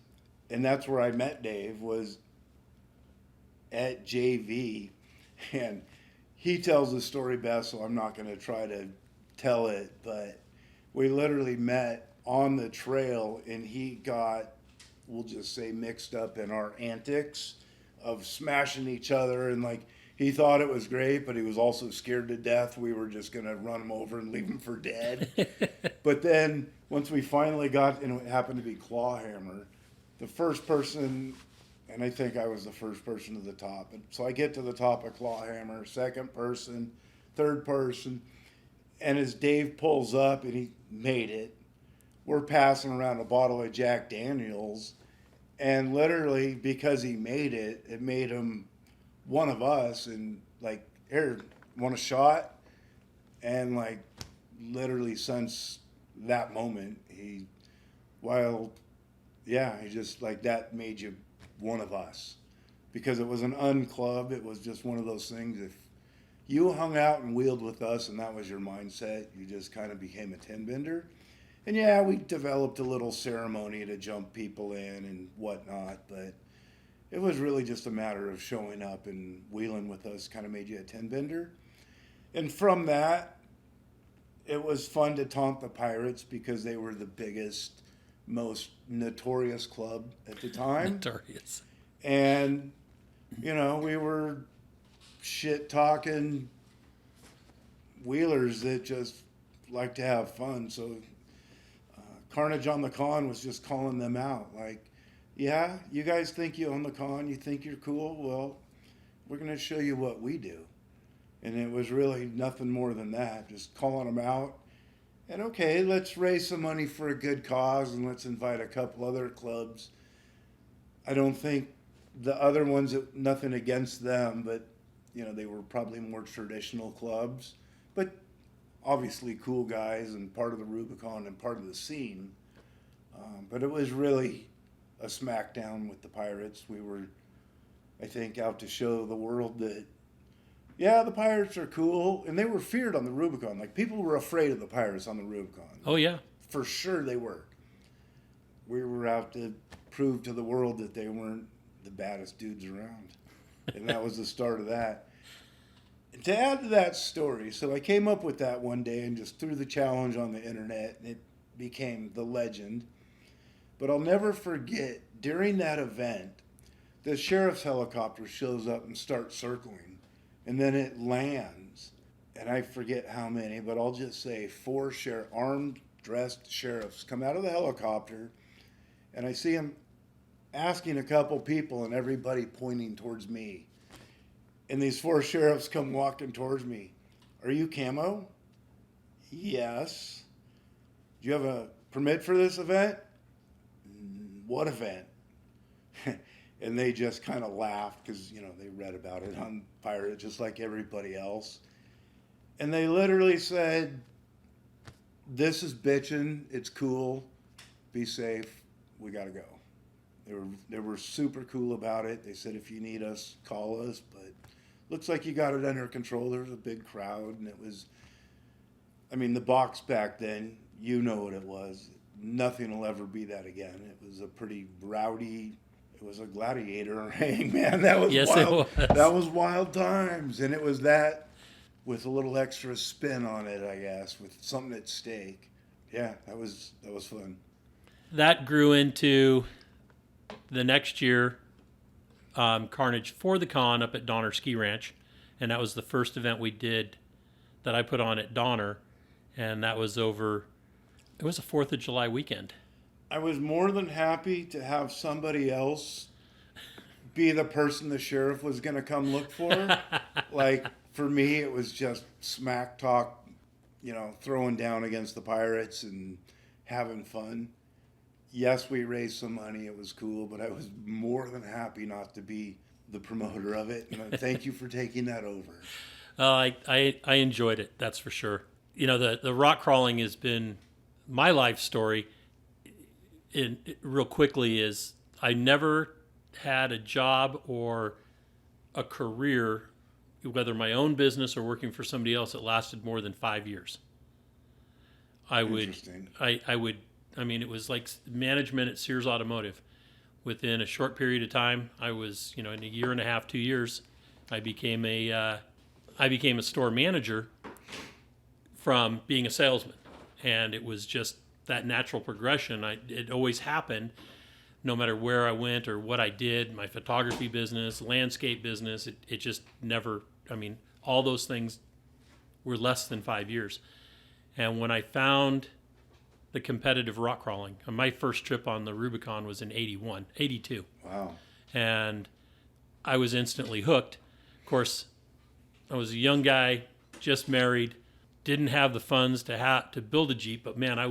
and that's where I met Dave, was at JV. And he tells the story best, so I'm not going to try to tell it, but we literally met on the trail, and he got, we'll just say, mixed up in our antics of smashing each other, and like, he thought it was great, but he was also scared to death we were just going to run him over and leave him for dead. But then once we finally got, and it happened to be Clawhammer, the first person, and I think I was the first person to the top. So I get to the top of Clawhammer, second person, third person, and as Dave pulls up, and he made it, we're passing around a bottle of Jack Daniels, and literally because he made it, it made him one of us, and like, here, want a shot? And like, literally since that moment, he just like, that made you one of us, because it was an unclub. It was just one of those things. If you hung out and wheeled with us and that was your mindset, you just kind of became a 10-bender. And yeah, we developed a little ceremony to jump people in and whatnot, but it was really just a matter of showing up and wheeling with us kind of made you a 10-bender. And from that, it was fun to taunt the Pirates because they were the biggest, most notorious club at the time.
Notorious.
And, you know, we were shit-talking wheelers that just like to have fun. So Carnage on the Con was just calling them out. Like, yeah, you guys think you own the con, you think you're cool? Well, we're going to show you what we do. And it was really nothing more than that, just calling them out. And okay, let's raise some money for a good cause, and let's invite a couple other clubs. I don't think the other ones, nothing against them, but, you know, they were probably more traditional clubs. But obviously cool guys and part of the Rubicon and part of the scene. But it was really a smackdown with the Pirates. We were, I think, out to show the world that, yeah, the Pirates are cool. And they were feared on the Rubicon. Like, people were afraid of the Pirates on the Rubicon.
Oh, yeah.
For sure they were. We were out to prove to the world that they weren't the baddest dudes around. And that was the start of that. And to add to that story, so I came up with that one day and just threw the challenge on the internet, and it became the legend. But I'll never forget, during that event, the sheriff's helicopter shows up and starts circling. And then it lands. And I forget how many, but I'll just say 4 armed, dressed sheriffs come out of the helicopter. And I see them asking a couple people and everybody pointing towards me. And these 4 sheriffs come walking towards me. Are you Camo? Yes. Do you have a permit for this event? What event? And they just kind of laughed because, you know, they read about it on Pirate just like everybody else. And they literally said, this is bitchin', it's cool, be safe, we gotta go. They were super cool about it. They said, if you need us, call us, but looks like you got it under control. There was a big crowd, and it was, I mean, the box back then, you know what it was. Nothing will ever be that again. It was a pretty rowdy, it was a gladiator hang, man. That was
Yes,
wild.
it was.
That was wild times. And it was that with a little extra spin on it, I guess, with something at stake. Yeah, that was fun.
That grew into the next year, Carnage for the Con up at Donner Ski Ranch. And that was the first event we did that I put on at Donner. And that was over, it was a 4th of July weekend.
I was more than happy to have somebody else be the person the sheriff was going to come look for. Like, for me, it was just smack talk, you know, throwing down against the Pirates and having fun. Yes, we raised some money. It was cool, but I was more than happy not to be the promoter of it. And thank you for taking that over.
I enjoyed it, that's for sure. You know, the rock crawling has been my life story. Real quickly is I never had a job or a career whether my own business or working for somebody else, it lasted more than 5 years.
Interesting.
I mean, it was like management at Sears Automotive. Within a short period of time, I was, in a year and a half, 2 years, I became a store manager from being a salesman. And it was just that natural progression. It always happened, no matter where I went or what I did, my photography business, landscape business, it just never, all those things were less than 5 years. And when I found the competitive rock crawling, my first trip on the Rubicon was in 82.
Wow.
And I was instantly hooked. Of course, I was a young guy, just married, didn't have the funds to build a Jeep, but man, I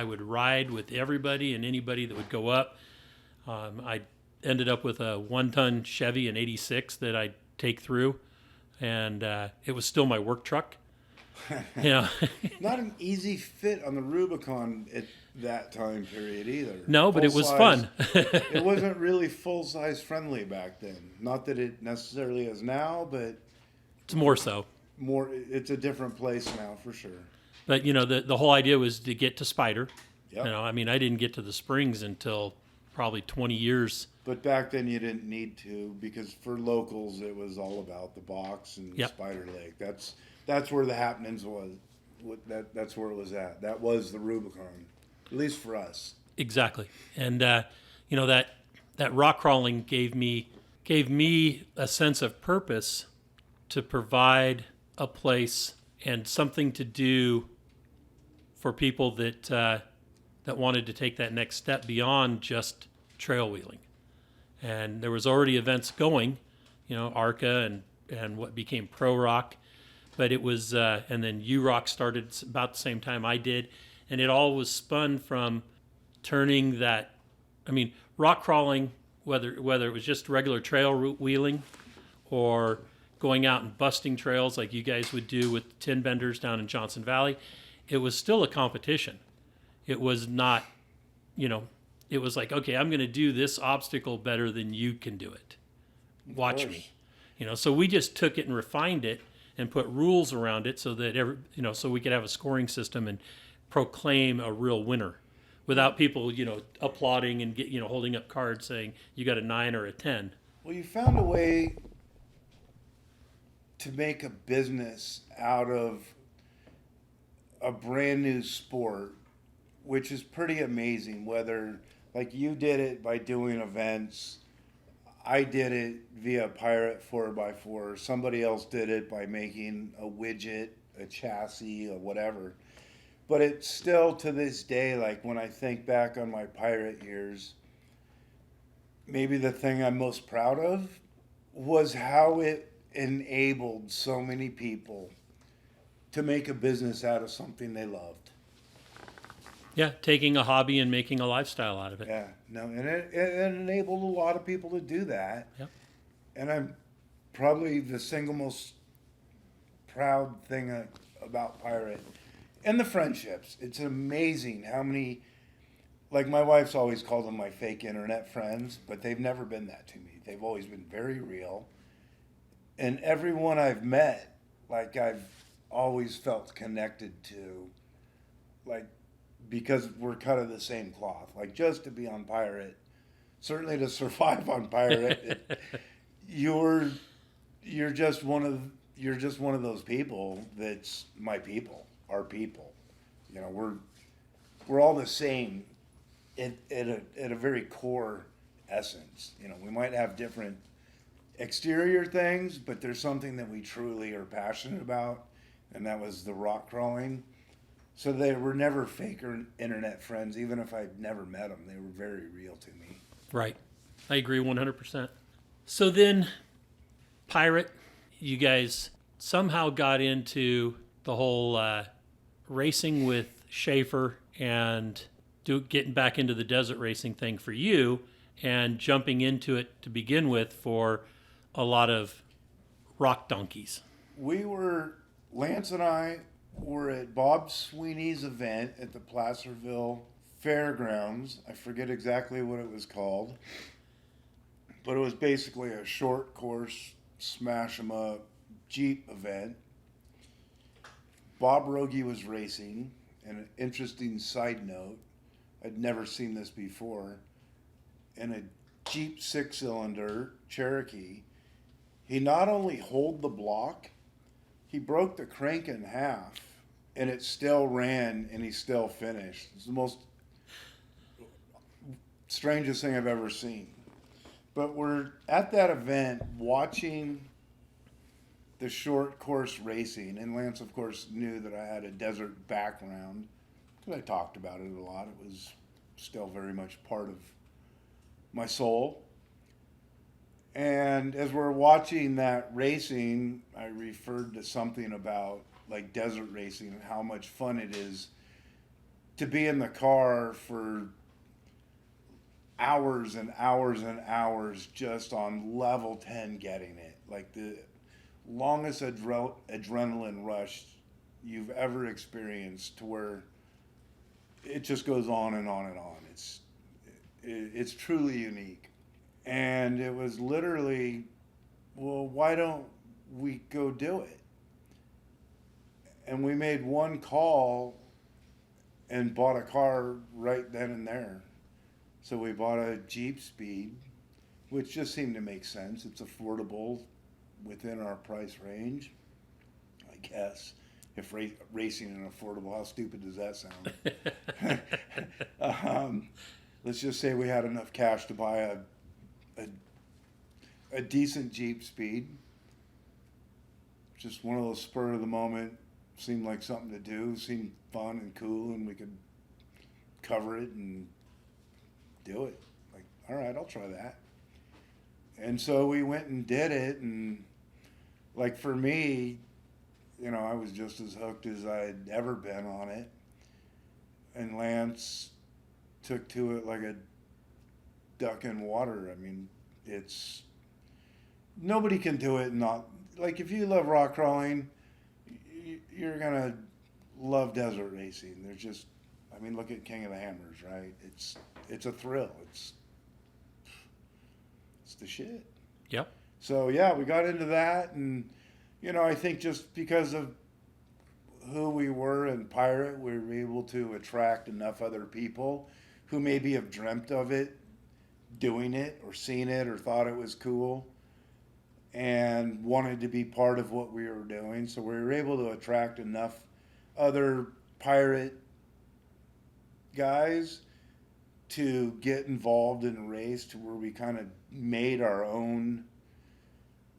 would ride with everybody and anybody that would go up. I ended up with a 1-ton Chevy in 86 that I'd take through, and it was still my work truck.
Not an easy fit on the Rubicon at that time period either.
No, but it was fun.
It wasn't really full-size friendly back then. Not that it necessarily is now, but
It's more so.
It's a different place now for sure.
But the whole idea was to get to Spider.
Yep.
I didn't get to the Springs until probably 20 years.
But back then you didn't need to, because for locals it was all about the box and
Yep.
Spider Lake. That's where the happenings was. That's where it was at. That was the Rubicon, at least for us.
Exactly. And that rock crawling gave me a sense of purpose to provide a place and something to do for people that wanted to take that next step beyond just trail wheeling. And there was already events going, ARCA and what became Pro Rock, but it was and then U-Rock started about the same time I did, and it all was spun from turning that. Rock crawling, whether it was just regular trail wheeling or going out and busting trails like you guys would do with tin benders down in Johnson Valley, it was still a competition. It was not, it was like, okay, I'm going to do this obstacle better than you can do it. Watch me. So we just took it and refined it and put rules around it so that so we could have a scoring system and proclaim a real winner without people, applauding and holding up cards saying you got a 9 or a 10.
Well, you found a way to make a business out of a brand new sport, which is pretty amazing. Whether like you did it by doing events, I did it via Pirate 4x4, somebody else did it by making a widget, a chassis, or whatever. But it's still to this day, like when I think back on my Pirate years, maybe the thing I'm most proud of was how it enabled so many people to make a business out of something they loved.
Yeah, taking a hobby and making a lifestyle out of it.
Yeah, no, and it enabled a lot of people to do that.
Yep.
And I'm probably the single most proud thing about Pirate. And the friendships. It's amazing how many, like my wife's always called them my fake internet friends, but they've never been that to me. They've always been very real. And everyone I've met, like I've always felt connected to, like, because we're cut of the same cloth. Like just to be on Pirate, certainly to survive on Pirate, you're just one of those people that's my people, our people. We're all the same at a very core essence. We might have different exterior things, but there's something that we truly are passionate about, and that was the rock crawling. So they were never fake or internet friends, even if I'd never met them. They were very real to me.
Right. I agree 100%. So then, Pirate, you guys somehow got into the whole racing with Schaefer and getting back into the desert racing thing for you and jumping into it to begin with for a lot of rock donkeys.
Lance and I were at Bob Sweeney's event at the Placerville Fairgrounds. I forget exactly what it was called, but it was basically a short course, smash 'em up, Jeep event. Bob Rogie was racing, and an interesting side note, I'd never seen this before. In a Jeep 6-cylinder Cherokee, he not only holed the block, he broke the crank in half, and it still ran, and he still finished. It's the most strangest thing I've ever seen. But we're at that event watching the short course racing, and Lance, of course, knew that I had a desert background because I talked about it a lot. It was still very much part of my soul. And as we're watching that racing, I referred to something about like desert racing and how much fun it is to be in the car for hours and hours and hours just on level 10 getting it. Like the longest adrenaline rush you've ever experienced, to where it just goes on and on and on. It's truly unique. And it was literally, well, why don't we go do it? And we made one call and bought a car right then and there. So we bought a Jeep Speed, which just seemed to make sense. It's affordable within our price range, I guess. If racing and affordable, how stupid does that sound? Let's just say we had enough cash to buy a decent Jeep Speed. Just one of those spur of the moment, seemed like something to do, seemed fun and cool, and we could cover it and do it. Like, all right, I'll try that. And so we went and did it, and like for me, you know, I was just as hooked as I'd ever been on it. And Lance took to it like a duck in water. I mean, it's, nobody can do it and not, like if you love rock crawling, you're gonna love desert racing. There's just, I mean, look at King of the Hammers, right? It's a thrill. It's the shit.
Yep.
So yeah, we got into that, and you know, I think just because of who we were in Pirate, we were able to attract enough other people who maybe have dreamt of it, doing it, or seen it, or thought it was cool, and wanted to be part of what we were doing. So we were able to attract enough other Pirate guys to get involved in a race to where we kind of made our own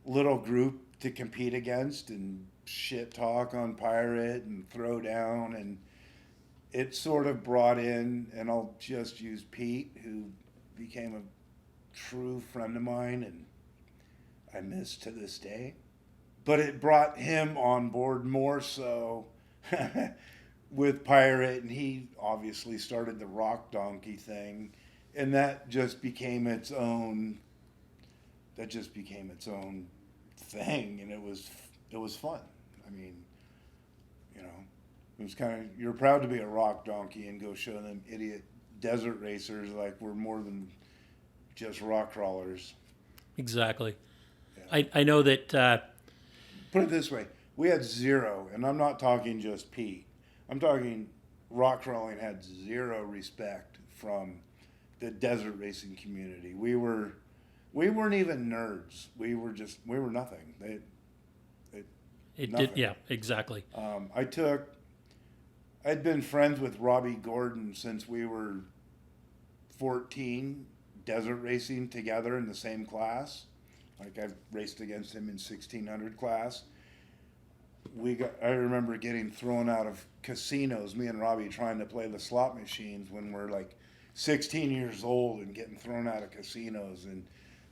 little group to compete against and shit talk on Pirate and throw down. And it sort of brought in, and I'll just use Pete, who became a true friend of mine and I miss to this day. But it brought him on board more so with Pirate, and he obviously started the Rock Donkey thing, and that just became its own thing, and it was fun. I mean, you know, it was kind of, you're proud to be a rock donkey and go show them idiot desert racers like we're more than just rock crawlers.
Exactly.
Yeah.
I know that...
Put it this way, we had zero, and I'm not talking just Pete. I'm talking rock crawling had zero respect from the desert racing community. We weren't even nerds. We were nothing.
It
nothing.
did, yeah, exactly.
I'd been friends with Robbie Gordon since we were 14, desert racing together in the same class. Like I've raced against him in 1600 class. I remember getting thrown out of casinos, me and Robbie trying to play the slot machines when we're like 16 years old and getting thrown out of casinos and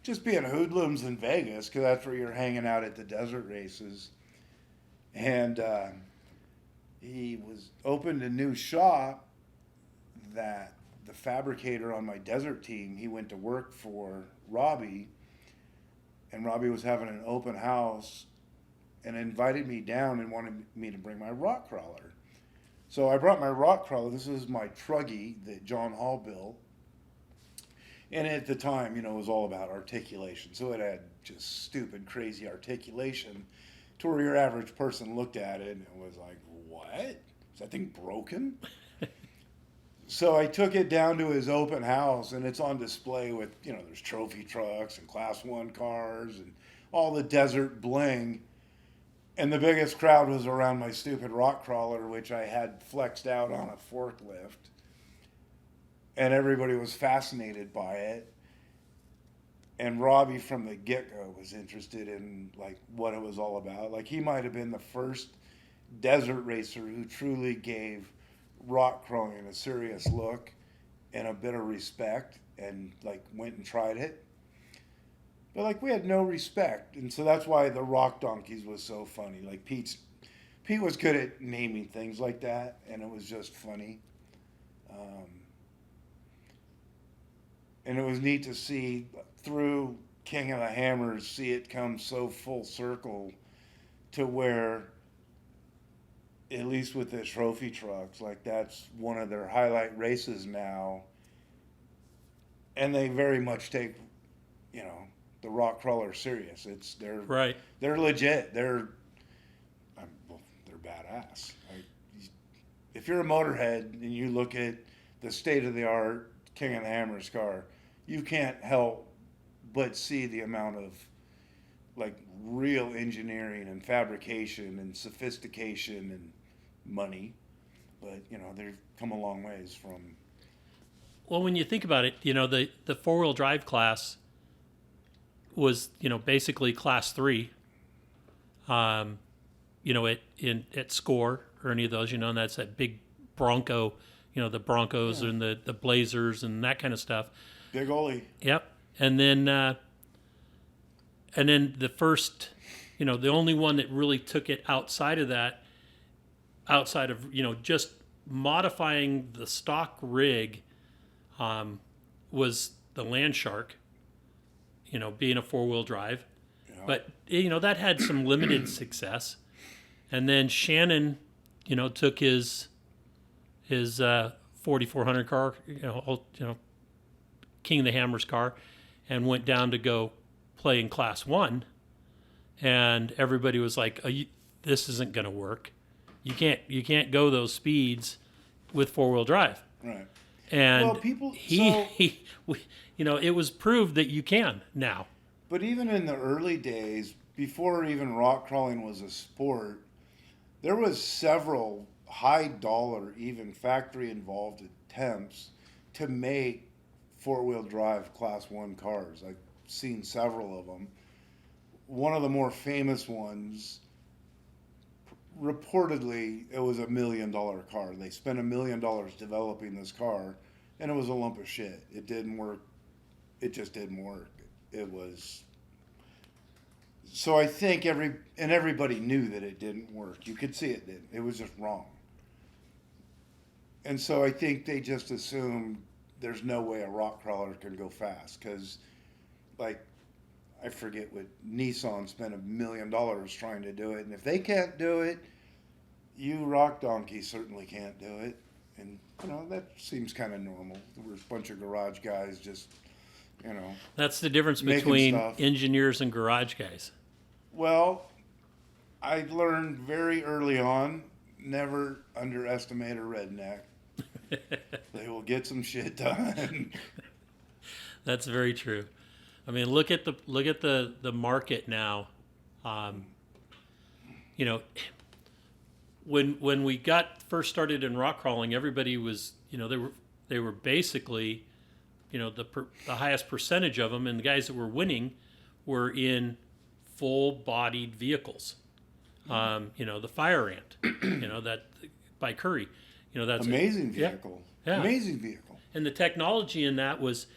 just being hoodlums in Vegas, because that's where you're hanging out at the desert races. And he was opened a new shop that the fabricator on my desert team, he went to work for Robbie, and Robbie was having an open house and invited me down and wanted me to bring my rock crawler. So I brought my rock crawler. This is my Truggy that John Hall built. And at the time, you know, it was all about articulation. So it had just stupid, crazy articulation. to where your average person looked at it and was like, what? Is that thing broken? So I took it down to his open house, and it's on display with, there's trophy trucks and Class 1 cars and all the desert bling. And the biggest crowd was around my stupid rock crawler, which I had flexed out on a forklift. And everybody was fascinated by it. And Robbie from the get-go was interested in like what it was all about. Like, he might have been the first desert racer who truly gave rock crawling a serious look and a bit of respect, and like went and tried it. But like, we had no respect, and so that's why the Rock Donkeys was so funny. Like, Pete was good at naming things like that, and it was just funny. And it was neat to see through King of the Hammers, see it come so full circle to where, at least with the trophy trucks, like that's one of their highlight races now. And they very much take, the rock crawler serious. They're legit. They're badass. If you're a motorhead and you look at the state of the art King of the Hammers car, you can't help but see the amount of like real engineering and fabrication and sophistication and money. But they've come a long ways from.
Well, when you think about it, the four-wheel drive class was basically Class 3. At Score or any of those, and that's that big Bronco, the Broncos and the Blazers and that kind of stuff.
Big Ollie.
Yep. And then the first, the only one that really took it outside of just modifying the stock rig, was the Landshark, being a four-wheel drive. Yeah. But, that had some limited success. And then Shannon, took his 4400 car, King of the Hammers car, and went down to go play in Class 1. And everybody was like, this isn't going to work. You can't go those speeds with four-wheel drive.
Right.
And it was proved that you can now.
But even in the early days, before even rock crawling was a sport, there was several high-dollar, even factory-involved attempts to make four-wheel drive Class 1 cars. I've seen several of them. One of the more famous ones, reportedly, it was $1 million car. They spent $1 million developing this car, and it was a lump of shit. It didn't work. It just didn't work. It was. So I think everybody knew that it didn't work. You could see it didn't. It was just wrong. And so I think they just assumed there's no way a rock crawler can go fast, because, like, I forget what Nissan spent $1 million trying to do it, and if they can't do it, you rock donkeys certainly can't do it. And that seems kind of normal. There were a bunch of garage guys just,
That's the difference between engineers and garage guys.
Well, I learned very early on, never underestimate a redneck. They will get some shit done.
That's very true. I mean, look at the market now. When we got first started in rock crawling, everybody was, they were basically, the highest percentage of them, and the guys that were winning were in full-bodied vehicles. The Fire Ant, that by Curry. That's
amazing vehicle.
Yeah.
Amazing vehicle.
And the technology in that was,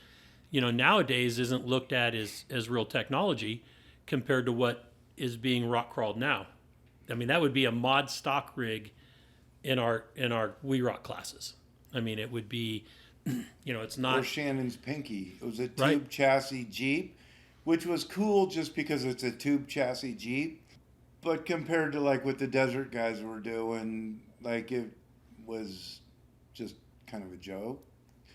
nowadays isn't looked at as real technology compared to what is being rock crawled now. I mean, that would be a mod stock rig in our We Rock classes. I mean, it would be, it's not.
Or Shannon's Pinky. It was a tube chassis Jeep, which was cool just because it's a tube chassis Jeep. But compared to like what the desert guys were doing, like it was just kind of a joke.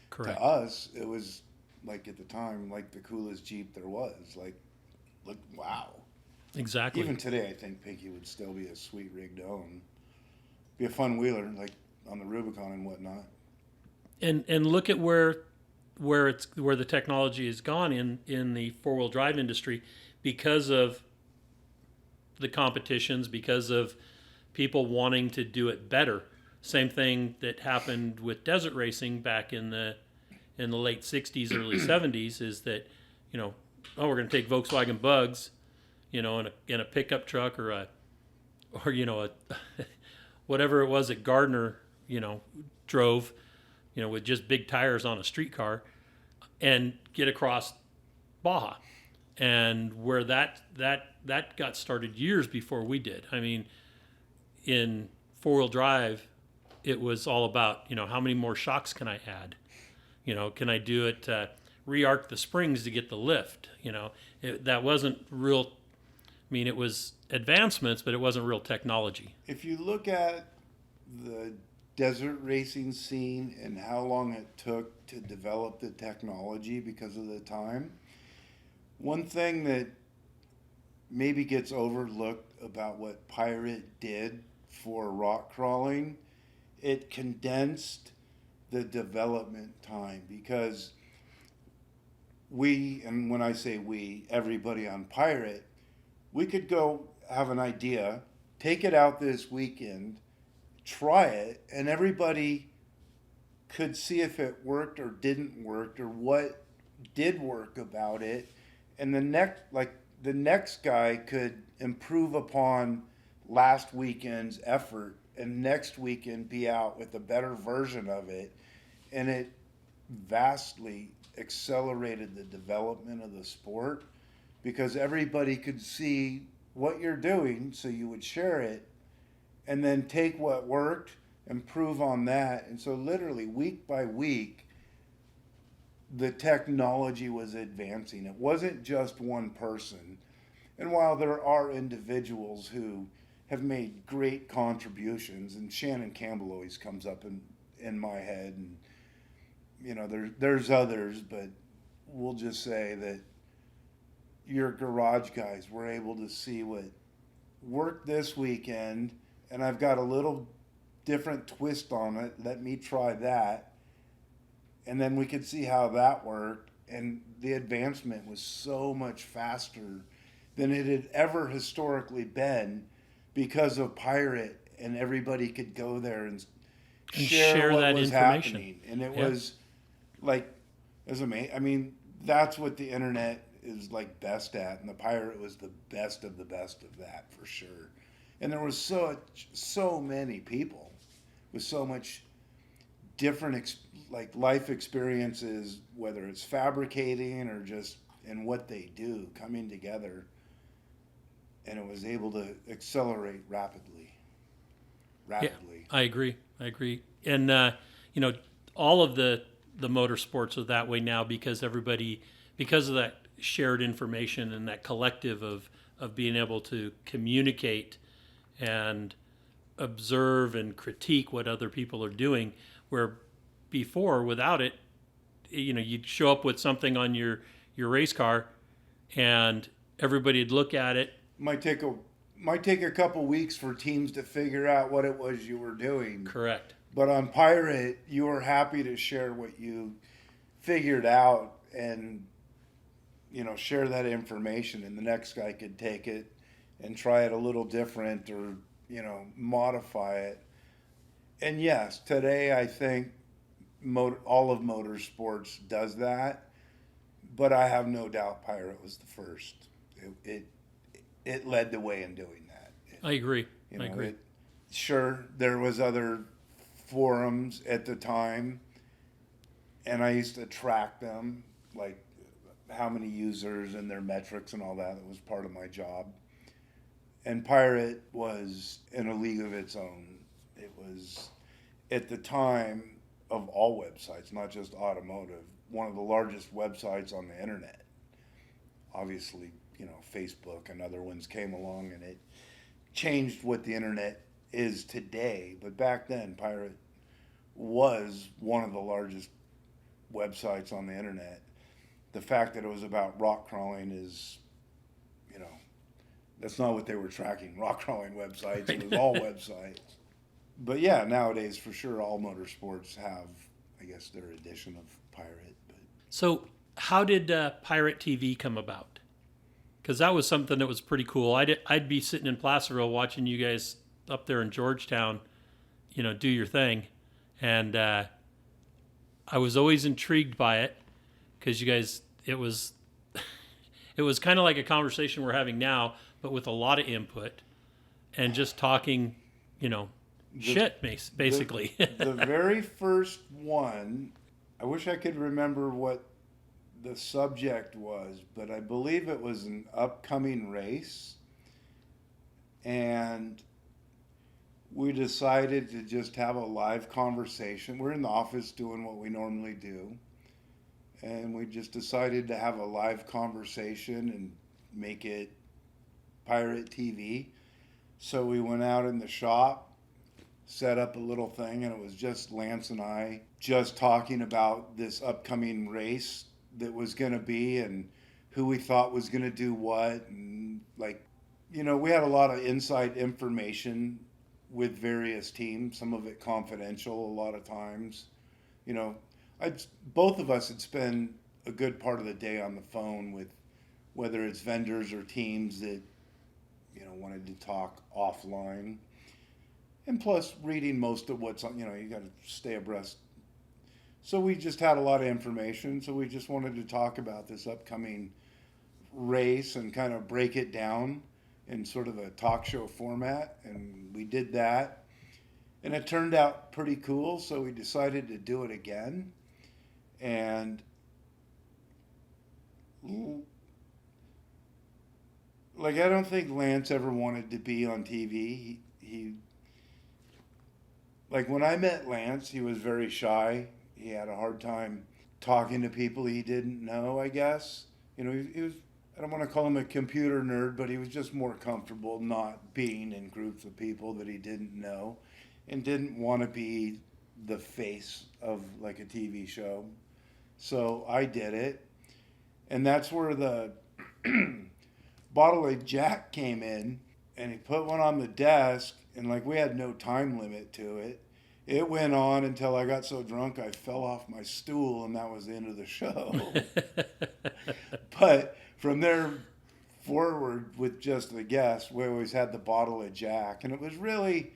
Correct.
To us, it was like at the time, like the coolest Jeep there was. Like, look, wow.
Exactly.
Even today, I think Pinky would still be a sweet rig to own. Be a fun wheeler, like on the Rubicon and whatnot.
And look at where the technology has gone in the four-wheel drive industry because of the competitions, because of people wanting to do it better. Same thing that happened with desert racing back in the late 60s, early 70s is that, we're going to take Volkswagen Bugs, in a pickup truck or whatever it was that Gardner, drove, with just big tires on a streetcar and get across Baja. And where that got started years before we did. I mean, in four-wheel drive, it was all about, how many more shocks can I add? Can I do it, re-arc the springs to get the lift? That wasn't real. I mean, it was advancements, but it wasn't real technology.
If you look at the desert racing scene and how long it took to develop the technology because of the time, one thing that maybe gets overlooked about what Pirate did for rock crawling, it condensed the development time, because we, and when I say we, everybody on Pirate, we could go have an idea, take it out this weekend, try it, and everybody could see if it worked or didn't work or what did work about it. And the next guy could improve upon last weekend's effort and next weekend be out with a better version of it. And it vastly accelerated the development of the sport because everybody could see what you're doing, so you would share it and then take what worked, improve on that. And so literally week by week, the technology was advancing. It wasn't just one person. And while there are individuals who have made great contributions, and Shannon Campbell always comes up in my head, and there's others, but we'll just say that your garage guys were able to see what worked this weekend, and I've got a little different twist on it. Let me try that. And then we could see how that worked, and the advancement was so much faster than it had ever historically been because of Pirate, and everybody could go there and share what
that
was
information.
Happening. And it was like, it was amazing. I mean, that's what the internet is like best at, and the Pirate was the best of that for sure. And there was so many people with so much different life experiences, whether it's fabricating or just in what they do, coming together, and it was able to accelerate rapidly.
Yeah, I agree. And all of the motorsports are that way now because of that shared information and that collective of being able to communicate and observe and critique what other people are doing, where before, without it, you'd show up with something on your race car and everybody'd look at it.
Might take a couple weeks for teams to figure out what it was you were doing.
Correct.
But on Pirate, you were happy to share what you figured out and share that information, and the next guy could take it and try it a little different or modify it. And yes, today I think all of motorsports does that, but I have no doubt Pirate was the first. It led the way in doing that.
I agree. I agree.
Sure, there was other forums at the time, and I used to track them, like how many users and their metrics and all that. It was part of my job. And Pirate was in a league of its own. It was, at the time of all websites, not just automotive, one of the largest websites on the internet. Obviously, Facebook and other ones came along, and it changed what the internet is today. But back then, Pirate was one of the largest websites on the internet. The fact that it was about rock crawling is, That's not what they were tracking, rock crawling websites. It was all websites. But yeah, nowadays for sure all motorsports have, I guess, their edition of pirate. But
So, how did Pirate TV come about? Because that was something that was pretty cool. I'd be sitting in Placerville watching you guys up there in Georgetown, do your thing, and I was always intrigued by it because you guys, it was it was kind of like a conversation we're having now, but with a lot of input and just talking, shit, basically.
The very first one, I wish I could remember what the subject was, but I believe it was an upcoming race. And we decided to just have a live conversation. We're in the office doing what we normally do. And we just decided to have a live conversation and make it Pirate TV. So we went out in the shop, set up a little thing, and it was just Lance and I just talking about this upcoming race that was going to be and who we thought was going to do what. And we had a lot of inside information with various teams, some of it confidential a lot of times. Both of us had spent a good part of the day on the phone with whether it's vendors or teams that, wanted to talk offline. And plus reading most of what's on, you got to stay abreast. So we just had a lot of information. So we just wanted to talk about this upcoming race and kind of break it down in sort of a talk show format. And we did that. And it turned out pretty cool. So we decided to do it again. And I don't think Lance ever wanted to be on TV. He when I met Lance, he was very shy. He had a hard time talking to people he didn't know, I guess. He was, I don't want to call him a computer nerd, but he was just more comfortable not being in groups of people that he didn't know and didn't want to be the face of a TV show. So I did it. And that's where the bottle of Jack came in, and he put one on the desk, and we had no time limit to it. It went on until I got so drunk I fell off my stool, and that was the end of the show. But from there forward, with just the guests, we always had the bottle of Jack, and it was really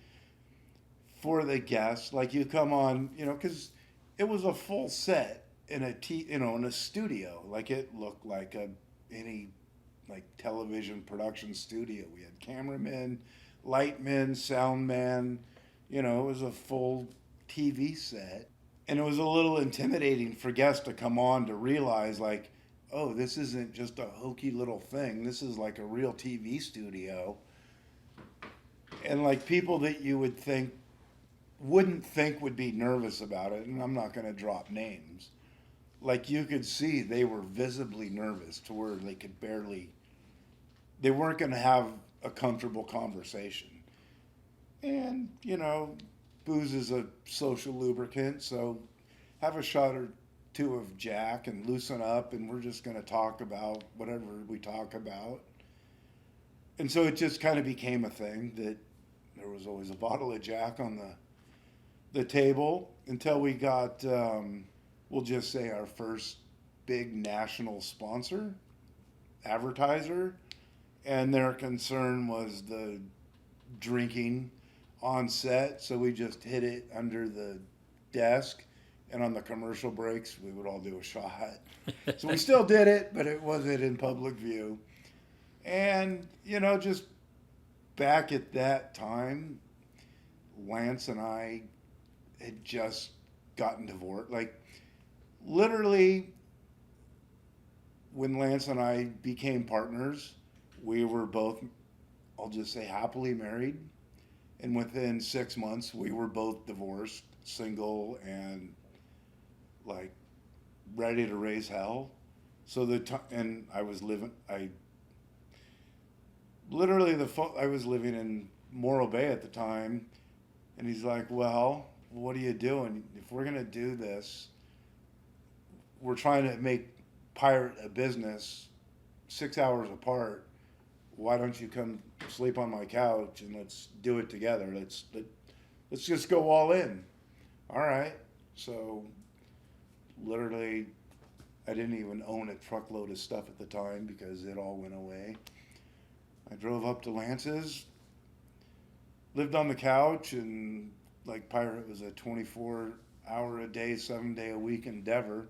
for the guests. You come on, because it was a full set in a studio. It looked like any television production studio. We had cameramen, lightmen, soundman. It was a full TV set. And it was a little intimidating for guests to come on to realize oh, this isn't just a hokey little thing. This is a real TV studio. And people that you wouldn't think would be nervous about it, and I'm not going to drop names. You could see they were visibly nervous to where they weren't going to have a comfortable conversation. And, booze is a social lubricant, so have a shot or two of Jack and loosen up, and we're just going to talk about whatever we talk about. And so it just kind of became a thing that there was always a bottle of Jack on the table until we got, we'll just say, our first big national sponsor, advertiser, and their concern was the drinking on set, so we just hid it under the desk, and on the commercial breaks we would all do a shot. So we still did it, but it wasn't in public view. And just back at that time, Lance and I had just gotten divorced. Literally, when Lance and I became partners, we were both, I'll just say, happily married. And within 6 months, we were both divorced, single, and ready to raise hell. So and I was living, I was living in Morro Bay at the time. And he's like, well, what are you doing? If we're going to do this, we're trying to make Pirate a business 6 hours apart. why don't you come sleep on my couch and let's do it together. Let's just go all in. All right. So literally, I didn't even own a truckload of stuff at the time because it all went away. I drove up to Lance's, lived on the couch, and like Pirate was a 24-hour-a-day, 7-day-a-week endeavor.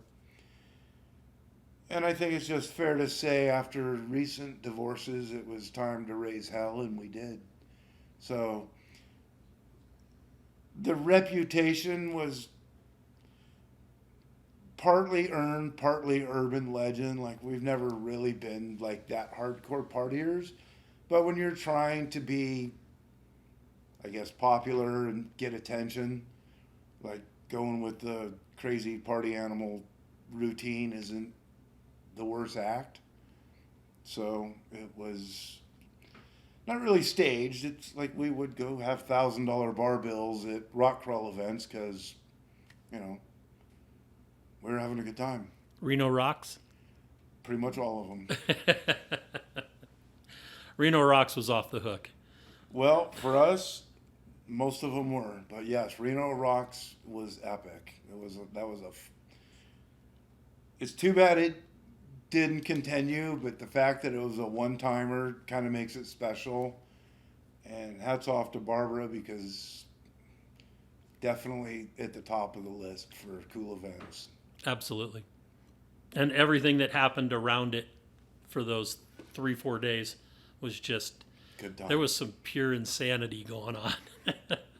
And I think it's just fair to say after recent divorces, it was time to raise hell, and we did. So the reputation was partly earned, partly urban legend. Like, we've never really been like that hardcore partiers. But when you're trying to be, I guess, popular and get attention, like going with the crazy party animal routine isn't the worst act. So it was not really staged. It's like we would go have $1,000 bar bills at rock crawl events because, we were having a good time.
Reno Rocks?
Pretty much all of them.
Reno Rocks was off the hook.
Well, for us, most of them were. But yes, Reno Rocks was epic. It's too bad it didn't continue, but the fact that it was a one-timer kind of makes it special. And hats off to Barbara, because definitely at the top of the list for cool events.
Absolutely. And everything that happened around it for those 3-4 days was just
Good time.
There was some pure insanity going on.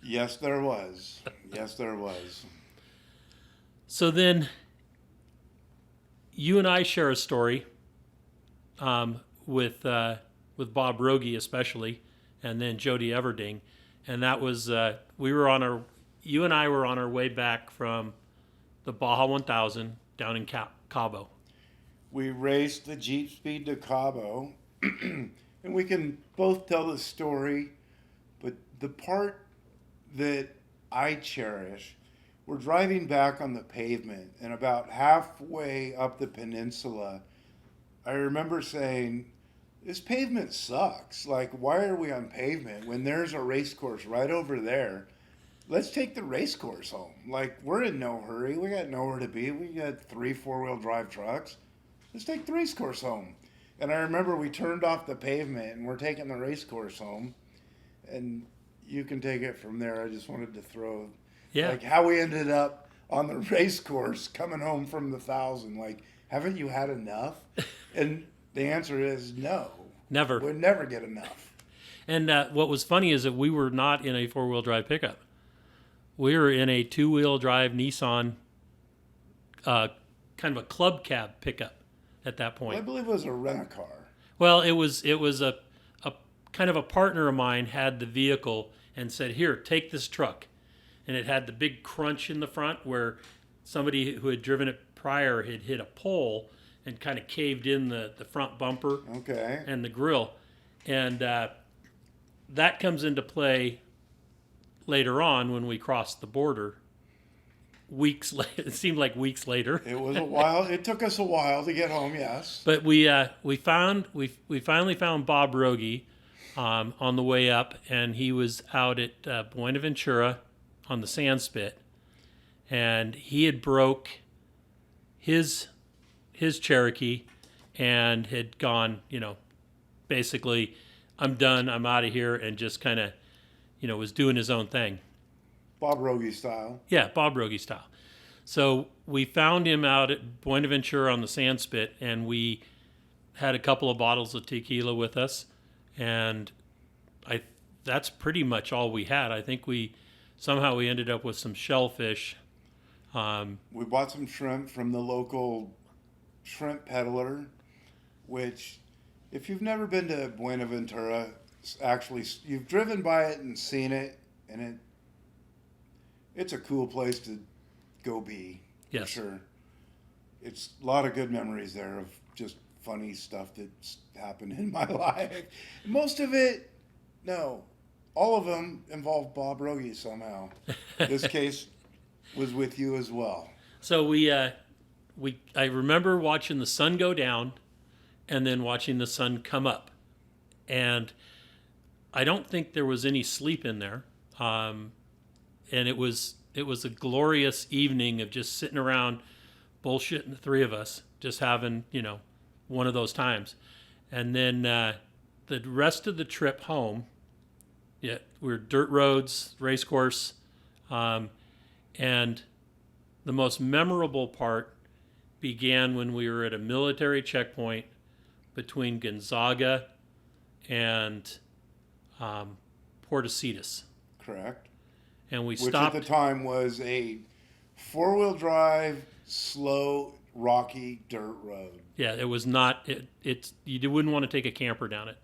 Yes, there was. Yes, there was.
So then you and I share a story with Bob Rogie especially, and then Jody Everding, and that was you and I were on our way back from the Baja 1000 down in Cabo.
We raced the Jeep Speed to Cabo, and we can both tell the story, but the part that I cherish, we're driving back on the pavement, and about halfway up the peninsula, I remember saying, this pavement sucks. Like, why are we on pavement when there's a race course right over there? Let's take the race course home. Like, we're in no hurry. We got nowhere to be. We got 3 4-wheel drive trucks. Let's take the race course home. And I remember we turned off the pavement and we're taking the race course home. And you can take it from there. I just wanted to throw, like, how we ended up on the race course coming home from the 1,000. Like, haven't you had enough? And the answer is no.
Never.
We'll never get enough.
And what was funny is that we were not in a 4-wheel drive pickup. We were in a 2-wheel drive Nissan, kind of a club cab pickup at that point.
Well, I believe it was a rent-a-car.
Well, it was a kind of a partner of mine had the vehicle and said, "Here, take this truck," and it had the big crunch in the front where somebody who had driven it prior had hit a pole and kind of caved in the front bumper and the grill, and that comes into play later on when we crossed the border. Weeks later, it seemed like weeks later.
It was a while. It took us a while to get home. Yes,
but we finally found Bob Rogie on the way up, and he was out at Buenaventura on the sand spit, and he had broke his Cherokee and had gone, basically, I'm done, I'm out of here, and just kind of, was doing his own thing.
Bob Rogie style.
Yeah, Bob Rogie style. So we found him out at Buenaventura on the sand spit, and we had a couple of bottles of tequila with us, and that's pretty much all we had. I think we ended up with some shellfish.
We bought some shrimp from the local shrimp peddler, which, if you've never been to Buenaventura, actually, you've driven by it and seen it, and it's a cool place to go be.
Yes.
For sure. It's a lot of good memories there of just funny stuff that's happened in my life. Most of it, no, all of them involve Bob Rogie somehow. This case was with you as well.
So I remember watching the sun go down and then watching the sun come up. and I don't think there was any sleep in there. And it was a glorious evening of just sitting around bullshitting, the three of us, just having, one of those times. And then the rest of the trip home, we were dirt roads, race course, and the most memorable part began when we were at a military checkpoint between Gonzaga and Portocitas.
Correct.
And we
Which
stopped.
at the time was a 4-wheel drive, slow, rocky dirt road.
Yeah, it was not. You wouldn't want to take a camper down it.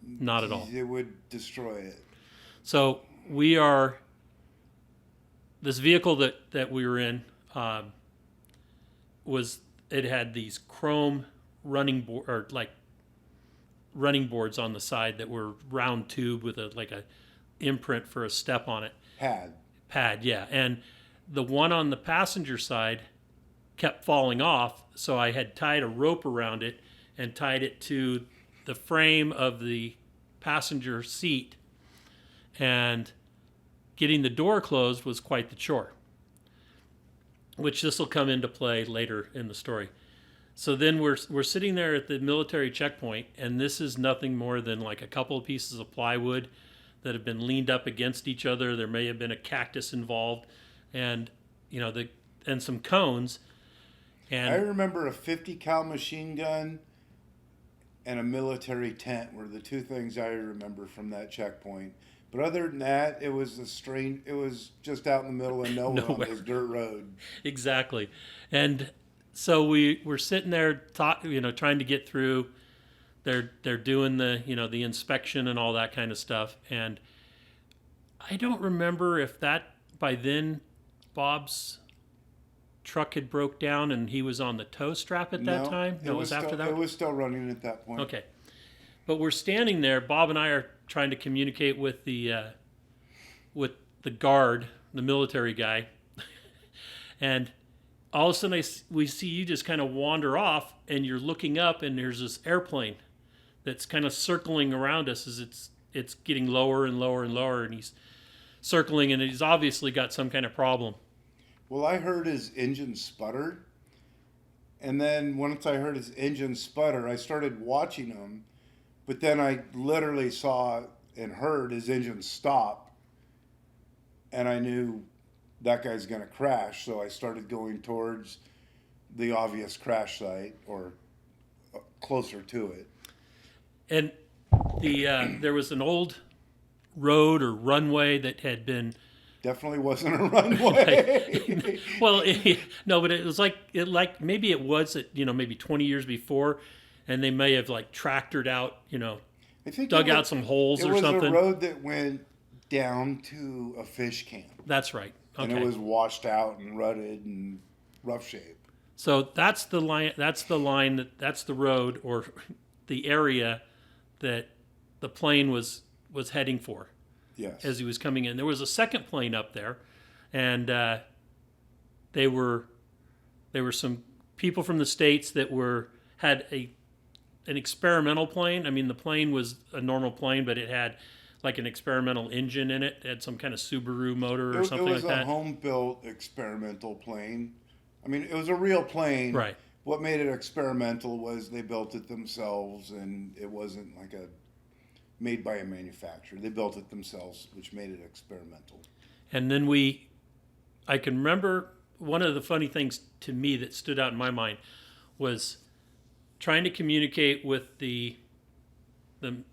Not at all.
It would destroy it.
So this vehicle that we were in it had these chrome running boards on the side that were round tube with a imprint for a step on it. Pad, yeah. And the one on the passenger side kept falling off, so I had tied a rope around it and tied it to the frame of the passenger seat, and getting the door closed was quite the chore, which this will come into play later in the story. So then we're sitting there at the military checkpoint, and this is nothing more than like a couple of pieces of plywood that have been leaned up against each other. There may have been a cactus involved, and and some cones. And
I remember a 50 cal machine gun and a military tent were the two things I remember from that checkpoint. But other than that, it was just out in the middle of nowhere on this dirt road.
Exactly. And so we were sitting there trying to get through. They're doing the inspection and all that kind of stuff. And I don't remember if that by then Bob's truck had broke down and he was on the tow strap at that time. No, it was after that.
It was still running at that point.
Okay. But we're standing there. Bob and I are trying to communicate with the guard, the military guy, and all of a sudden we see you just kind of wander off, and you're looking up, and there's this airplane that's kind of circling around us as it's getting lower and lower and lower, and he's circling, and he's obviously got some kind of problem.
Well, I heard his engine sputter, and then once I heard his engine sputter, I started watching him. But then I literally saw and heard his engine stop, and I knew that guy's going to crash. So I started going towards the obvious crash site, or closer to it.
And there was an old road or runway that had been...
Definitely wasn't a runway.
Well, no, but it was maybe it was maybe 20 years before. And they may have tractored out,
I think
dug out some holes or something.
It was a road that went down to a fish camp.
That's right. Okay.
And it was washed out and rutted and rough shape.
So that's the line. That's the road or the area that the plane was heading for.
Yes.
As he was coming in, there was a second plane up there, and there were some people from the States that had an experimental plane. I mean, the plane was a normal plane, but it had an experimental engine in it. It had some kind of Subaru motor or something like that.
It was a home-built experimental plane. I mean, it was a real plane.
Right.
What made it experimental was they built it themselves, and it wasn't made by a manufacturer. They built it themselves, which made it experimental.
And then I can remember one of the funny things to me that stood out in my mind was trying to communicate with the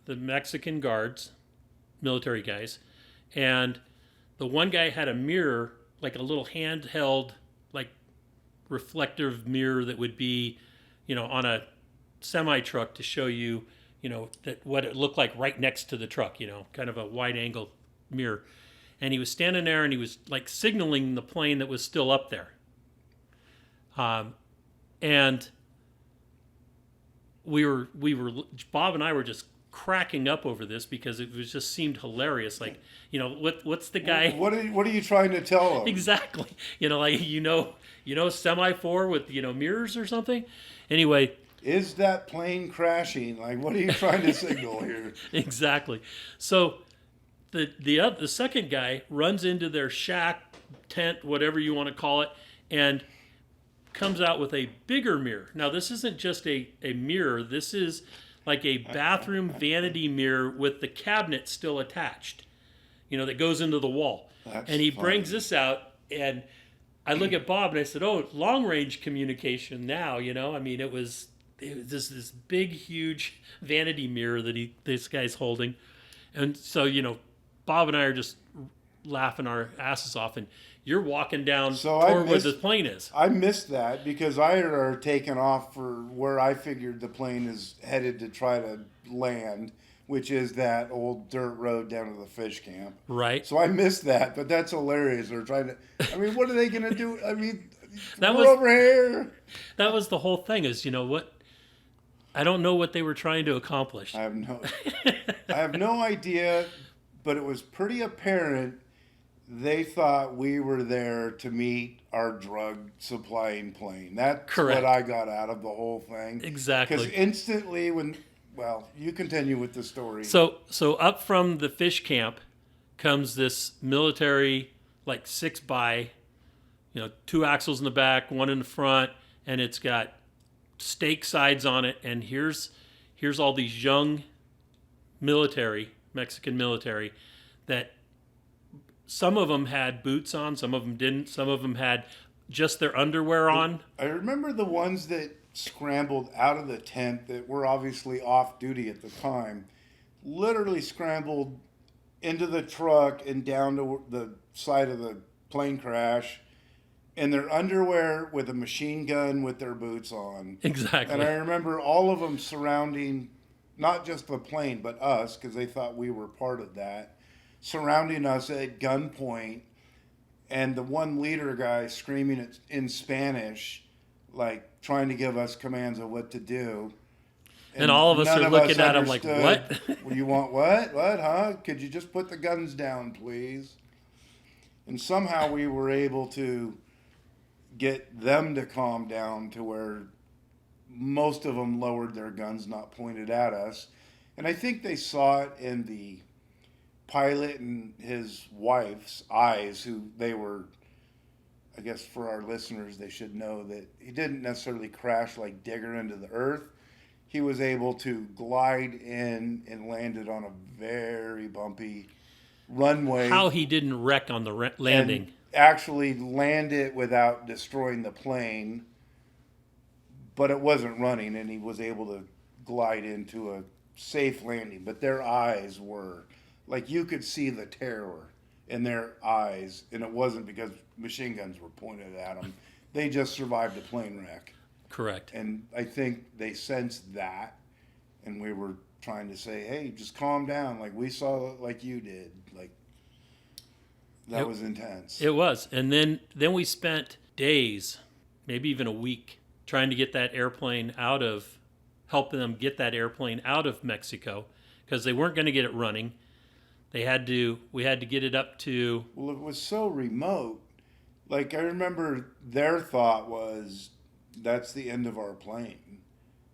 Mexican guards, military guys, and the one guy had a mirror, a little handheld, reflective mirror that would be, on a semi truck to show you, that what it looked like right next to the truck, kind of a wide angle mirror. And he was standing there and he was signaling the plane that was still up there. And Bob and I were just cracking up over this because it just seemed hilarious. What's the guy?
What are you trying to tell him?
Exactly. Semi 4 with mirrors or something. Anyway,
Is that plane crashing? Like, what are you trying to signal here?
Exactly. So the second guy runs into their shack, tent, whatever you want to call it, and comes out with a bigger mirror. Now, this isn't just a mirror. This is like a bathroom vanity mirror with the cabinet still attached, that goes into the wall.
That's
and he
funny.
brings this out, and I look at Bob and I said, "Oh, long range communication now." I mean, it was this big, huge vanity mirror that this guy's holding, and so Bob and I are just laughing our asses off, and you're walking down toward where the plane is.
I missed that because I had already taken off for where I figured the plane is headed to try to land, which is that old dirt road down to the fish camp.
Right.
So I missed that, but that's hilarious. They're trying to. I mean, what are they going to do? I mean, we're over here.
That was the whole thing. Is what? I don't know what they were trying to accomplish.
I have no idea, but it was pretty apparent. They thought we were there to meet our drug supplying plane. That's
Correct.
what I got out of the whole thing.
Exactly.
Because instantly you continue with the story.
So up from the fish camp comes this military, like 6x, 2 axles in the back, 1 in the front, and it's got stake sides on it. And here's all these young Mexican military, that some of them had boots on, some of them didn't, some of them had just their underwear on.
I remember the ones that scrambled out of the tent that were obviously off duty at the time, literally scrambled into the truck and down to the side of the plane crash in their underwear with a machine gun with their boots on.
Exactly.
And I remember all of them surrounding not just the plane, but us, because they thought we were part of that, surrounding us at gunpoint, and the one leader guy screaming in Spanish, like trying to give us commands of what to do.
And all of us are looking at him like, what?
Well, you want what? What, huh? Could you just put the guns down, please? And somehow we were able to get them to calm down to where most of them lowered their guns, not pointed at us. And I think they saw it in the pilot and his wife's eyes, who they were, I guess for our listeners, they should know that he didn't necessarily crash like Digger into the earth. He was able to glide in and landed on a very bumpy runway.
How he didn't wreck on the landing.
And actually land it without destroying the plane, but it wasn't running, and he was able to glide into a safe landing. But their eyes were, like, you could see the terror in their eyes, and it wasn't because machine guns were pointed at them. They just survived a plane wreck.
Correct.
And I think they sensed that, and we were trying to say, hey, just calm down, like we saw it like you did. Like, that was intense.
It was. And then we spent days, maybe even a week, trying to get that airplane helping them get that airplane out of Mexico, because they weren't going to get it running. We had to get it up to...
Well, it was so remote. Like, I remember their thought was, that's the end of our plane.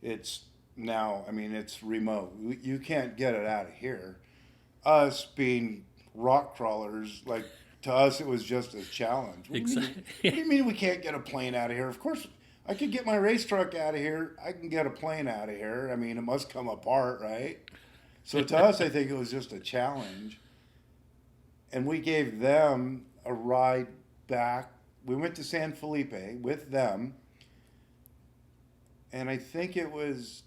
It's now, it's remote. You can't get it out of here. Us being rock crawlers, like, to us it was just a challenge.
Exactly.
What do you mean we can't get a plane out of here? Of course, I could get my race truck out of here. I can get a plane out of here. I mean, it must come apart, right? So to us, I think it was just a challenge. And we gave them a ride back. We went to San Felipe with them. And I think it was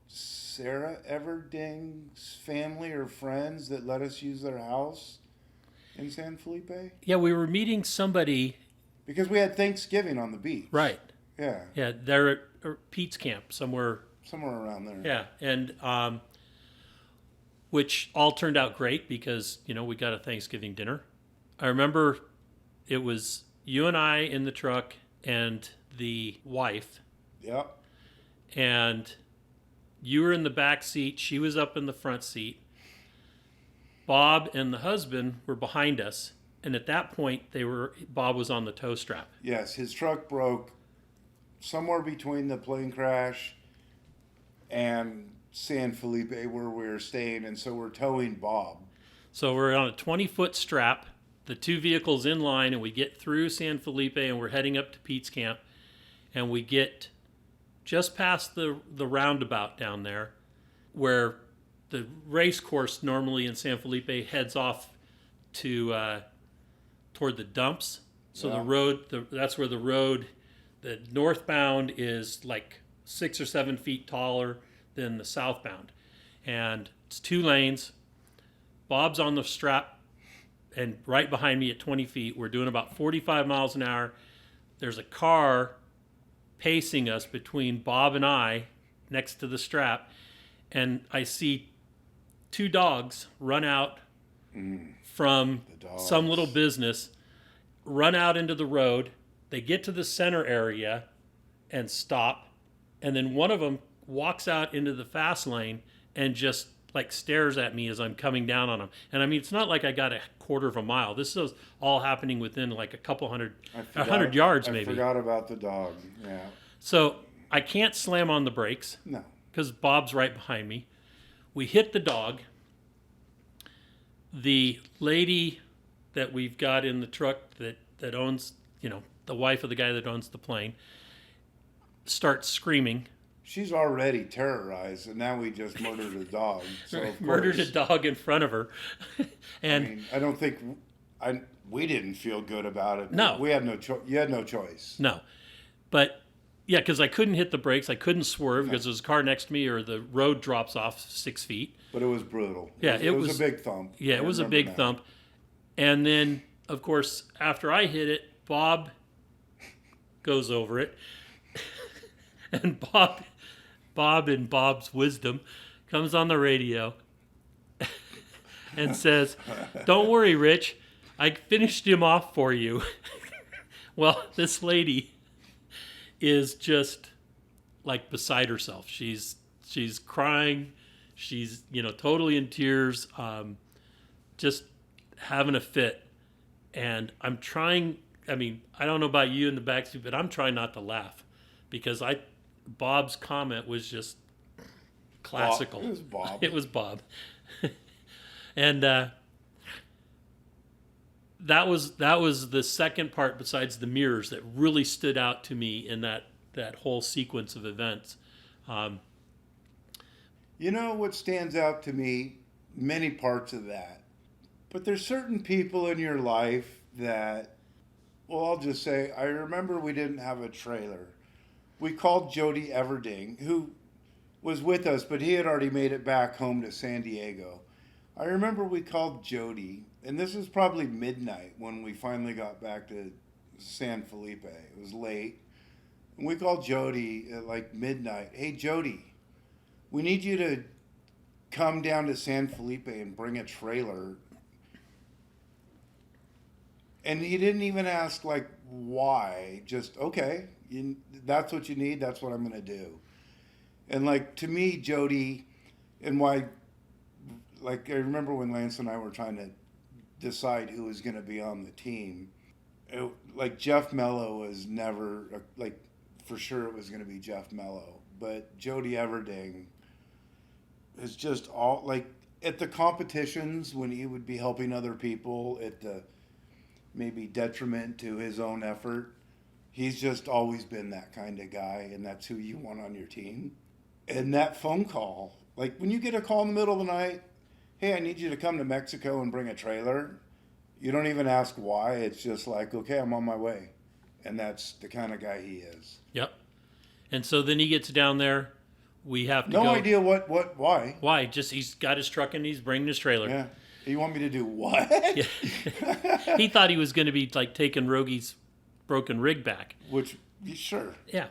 Sarah Everding's family or friends that let us use their house in San Felipe.
Yeah, we were meeting somebody.
Because we had Thanksgiving on the beach.
Right.
Yeah.
Yeah, they're at Pete's camp somewhere.
Somewhere around there.
Yeah, and which all turned out great because, we got a Thanksgiving dinner. I remember it was you and I in the truck and the wife.
Yep.
And you were in the back seat. She was up in the front seat. Bob and the husband were behind us. And at that point, Bob was on the tow strap.
Yes, his truck broke somewhere between the plane crash and San Felipe where we were staying, and so we're towing Bob.
So we're on a 20-foot strap, the two vehicles in line, and we get through San Felipe, and we're heading up to Pete's camp, and we get just past the roundabout down there, where the race course normally in San Felipe heads off to toward the dumps. So
Yeah.
the road, that's where the road, the northbound is like 6 or 7 feet taller than the southbound, and it's 2 lanes. Bob's on the strap, and right behind me at 20 feet, we're doing about 45 miles an hour. There's a car pacing us between Bob and I next to the strap, and I see 2 dogs run out from some little business, run out into the road. They get to the center area and stop, and then one of them walks out into the fast lane and just like stares at me as I'm coming down on him. And I mean, it's not like I got a quarter of a mile. This is all happening within like a couple hundred, 100 yards maybe.
I forgot about the dog. Yeah.
So I can't slam on the brakes.
No.
Because Bob's right behind me. We hit the dog. The lady that we've got in the truck that owns, the wife of the guy that owns the plane, starts screaming.
She's already terrorized, and now we just murdered a dog. So of
Murdered
course,
a dog in front of her. And
I mean, I don't think we didn't feel good about it.
No.
We had no choice. You had no choice.
no. But yeah, because I couldn't hit the brakes. I couldn't swerve because there's a car next to me or the road drops off 6 feet.
But it was brutal.
Yeah,
it was a big thump.
Yeah, it was a big thump. And then, of course, after I hit it, Bob goes over it. And Bob in Bob's wisdom comes on the radio and says, "Don't worry, Rich. I finished him off for you." Well, this lady is just like beside herself. She's crying. She's, totally in tears, just having a fit. And I'm trying, I don't know about you in the backseat, but I'm trying not to laugh because Bob's comment was just classical.
It was Bob.
It was Bob. And that was the second part besides the mirrors that really stood out to me in that whole sequence of events.
What stands out to me, many parts of that, but there's certain people in your life that, well, I'll just say, I remember we didn't have a trailer. We called Jody Everding, who was with us, but he had already made it back home to San Diego. I remember we called Jody, and this was probably midnight when we finally got back to San Felipe. It was late. And we called Jody at like midnight. "Hey, Jody, we need you to come down to San Felipe and bring a trailer." And he didn't even ask, like, why. Just, okay, that's what you need. That's what I'm going to do. And, like, to me, Jody, and why, like, I remember when Lance and I were trying to decide who was going to be on the team. Like, Jeff Mello was never, like, for sure it was going to be Jeff Mello. But Jody Everding is just all, like, at the competitions when he would be helping other people at the maybe detriment to his own effort, he's just always been that kind of guy, and that's who you want on your team. And that phone call, like when you get a call in the middle of the night, "Hey, I need you to come to Mexico and bring a trailer," you don't even ask why. It's just like, okay, I'm on my way. And that's the kind of guy he is.
Yep. And so then he gets down there. We have to go.
No idea why.
Why? Just he's got his truck and he's bringing his trailer.
Yeah. You want me to do what?
Yeah. He thought he was going to be like taking Rogi's broken rig back.
Which, sure.
Yeah.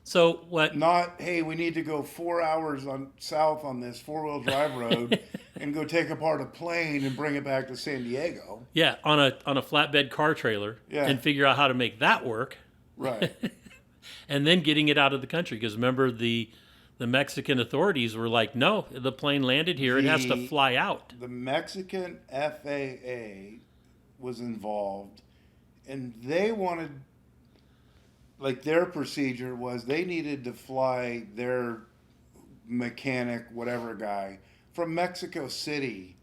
So what?
Not, hey, we need to go 4 hours south on this 4-wheel drive road and go take apart a plane and bring it back to San Diego.
Yeah, on a flatbed car trailer.
Yeah.
And figure out how to make that work.
Right.
And then getting it out of the country, because remember the Mexican authorities were like, "No, the plane landed here; it has to fly out."
The Mexican FAA was involved, and they wanted, like, their procedure was they needed to fly their mechanic, whatever guy from Mexico City,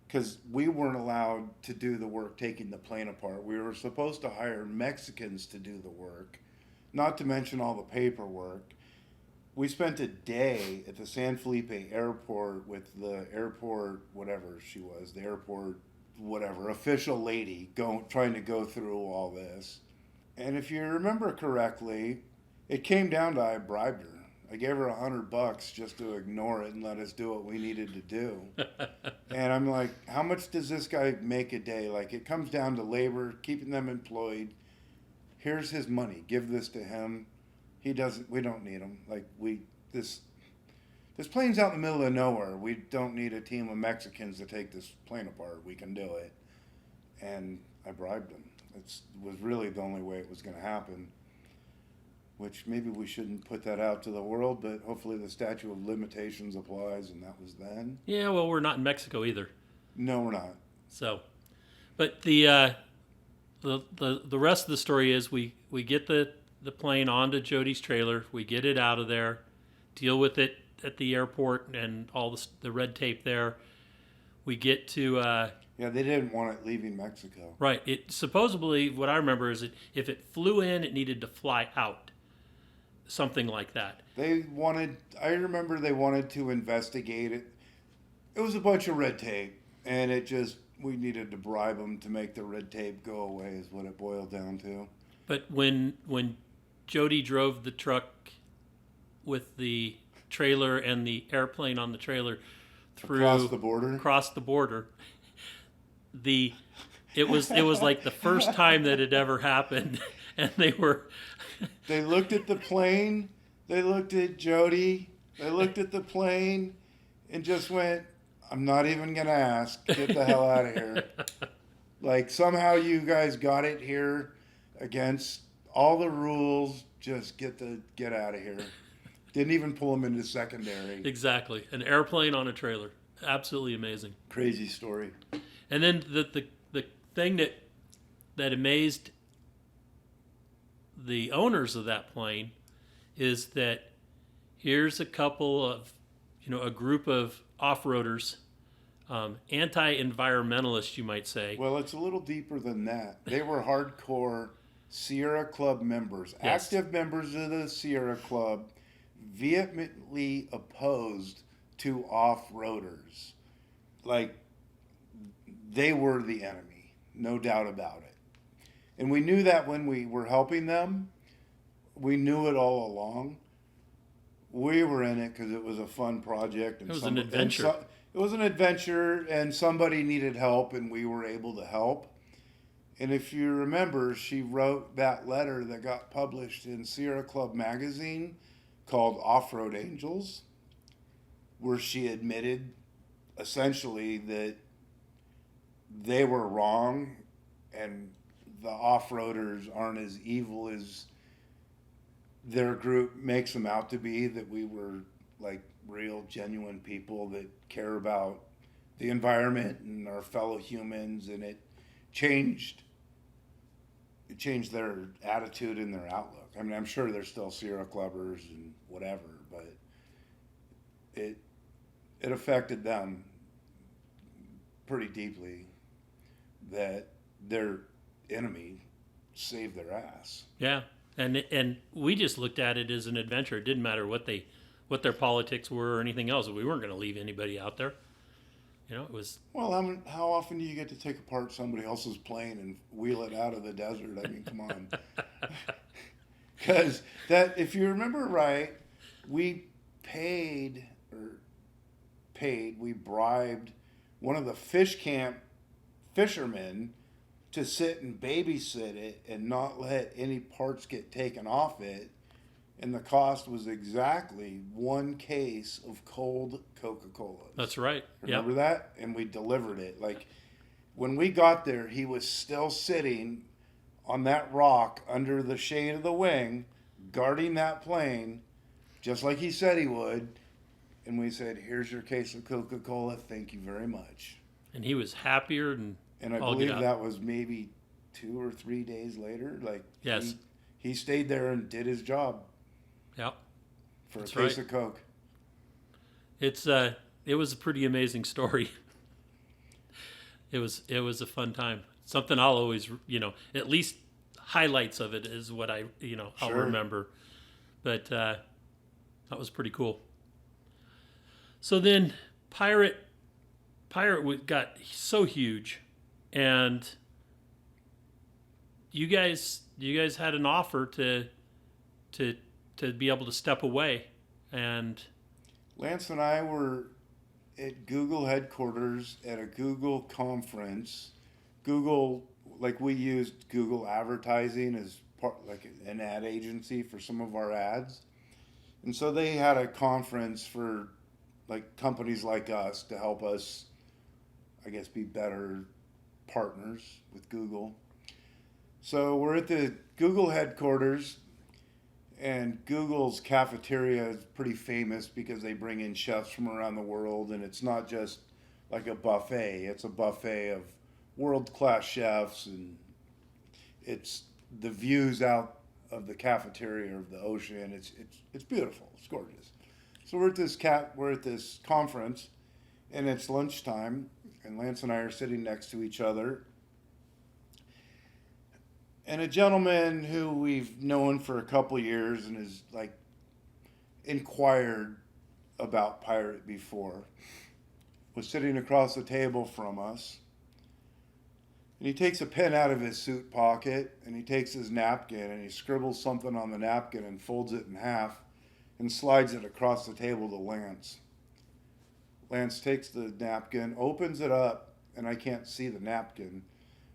because we weren't allowed to do the work taking the plane apart. We were supposed to hire Mexicans to do the work, not to mention all the paperwork. We spent a day at the San Felipe airport with the airport, whatever she was, the airport, whatever, official lady trying to go through all this. And if you remember correctly, it came down to I bribed her. I gave her $100 just to ignore it and let us do what we needed to do. And I'm like, how much does this guy make a day? Like, it comes down to labor, keeping them employed. Here's his money. Give this to him. We don't need him. Like, this plane's out in the middle of nowhere. We don't need a team of Mexicans to take this plane apart. We can do it. And I bribed him. It was really the only way it was going to happen. Which maybe we shouldn't put that out to the world, but hopefully the statute of limitations applies, and that was then.
Yeah, well, we're not in Mexico either.
No, we're not.
So, but the rest of the story is we get the plane onto Jody's trailer, we get it out of there, deal with it at the airport and all the red tape there. We get to
yeah, they didn't want it leaving Mexico.
Right. It supposedly, what I remember is that if it flew in, it needed to fly out. Something like that.
I remember they wanted to investigate it. It was a bunch of red tape, and we needed to bribe them to make the red tape go away is what it boiled down to.
But when Jody drove the truck with the trailer and the airplane on the trailer
across the border,
it was like the first time that it ever happened, and
They looked at the plane, they looked at Jody, they looked at the plane, and just went, I'm not even going to ask. Get the hell out of here. Like, somehow you guys got it here against all the rules. Just get out of here. Didn't even pull them into secondary.
Exactly. An airplane on a trailer. Absolutely amazing.
Crazy story.
And then the thing that amazed the owners of that plane is that here's a group of off-roaders, anti-environmentalists, you might say.
Well, it's a little deeper than that. They were hardcore Sierra Club members,
yes.
Active members of the Sierra Club, vehemently opposed to off-roaders. Like, they were the enemy, no doubt about it. And we knew that when we were helping them. We knew it all along. We were in it because it was a fun project. And
it was an adventure.
It was an adventure, and somebody needed help, and we were able to help. And if you remember, she wrote that letter that got published in Sierra Club magazine called Off-Road Angels, where she admitted essentially that they were wrong and the off-roaders aren't as evil as their group makes them out to be, that we were like real, genuine people that care about the environment and our fellow humans, and it changed their attitude and their outlook. I mean, I'm sure they're still Sierra Clubbers and whatever, but it affected them pretty deeply that their enemy saved their ass.
Yeah, and we just looked at it as an adventure. It didn't matter what their politics were or anything else. We weren't going to leave anybody out there. It was.
Well, how often do you get to take apart somebody else's plane and wheel it out of the desert? I mean, come on. Because if you remember right, we bribed one of the fish camp fishermen to sit and babysit it and not let any parts get taken off it. And the cost was exactly one case of cold Coca-Cola.
That's right.
Remember that? And we delivered it. Like, when we got there, he was still sitting on that rock under the shade of the wing, guarding that plane, just like he said he would. And we said, here's your case of Coca-Cola. Thank you very much.
And he was happier and
I believe that was maybe 2 or 3 days later. Like,
yes,
he stayed there and did his job.
Yep.
For a case of Coke.
It was a pretty amazing story. It was a fun time. Something I'll always, at least highlights of it is what I'll
Sure.
remember. But that was pretty cool. So then Pirate got so huge, and you guys had an offer to be able to step away, and
Lance and I were at Google headquarters at a Google conference. Google, like we used Google advertising as part, like an ad agency for some of our ads. And so they had a conference for like companies like us to help us, I guess, be better partners with Google. So we're at the Google headquarters, and Google's cafeteria is pretty famous because they bring in chefs from around the world, and it's not just like a buffet. It's a buffet of world-class chefs, and it's the views out of the cafeteria of the ocean. It's beautiful. It's gorgeous. So we're at this conference, and it's lunchtime, and Lance and I are sitting next to each other. And a gentleman who we've known for a couple years and has like inquired about Pirate before was sitting across the table from us. And he takes a pen out of his suit pocket, and he takes his napkin and he scribbles something on the napkin and folds it in half and slides it across the table to Lance. Lance takes the napkin, opens it up, and I can't see the napkin,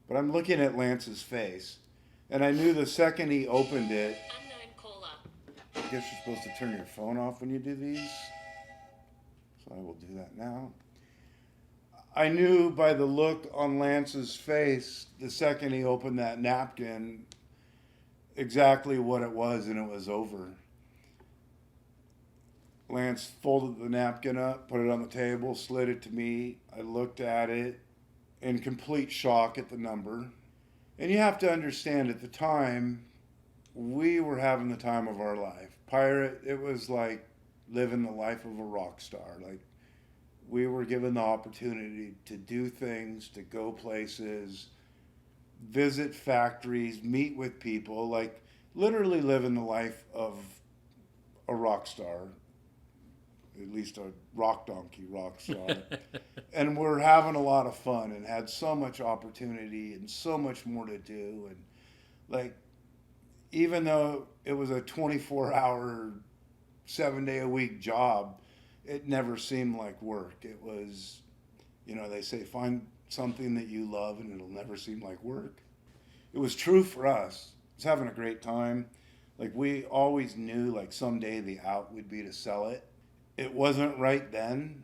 but I'm looking at Lance's face. And I knew the second he opened it.
Unknown caller.
I guess you're supposed to turn your phone off when you do these. So I will do that now. I knew by the look on Lance's face, the second he opened that napkin, exactly what it was, and it was over. Lance folded the napkin up, put it on the table, slid it to me. I looked at it in complete shock at the number. And you have to understand, at the time, we were having the time of our life. Pirate, it was like living the life of a rock star. Like, we were given the opportunity to do things, to go places, visit factories, meet with people, like literally living the life of a rock star, at least a rock donkey rock star. And we're having a lot of fun and had so much opportunity and so much more to do. And like, even though it was a 24-hour, 7-day-a-week job, it never seemed like work. It was, they say find something that you love and it'll never seem like work. It was true for us. I was having a great time. Like, we always knew like someday the out would be to sell it. It wasn't right then,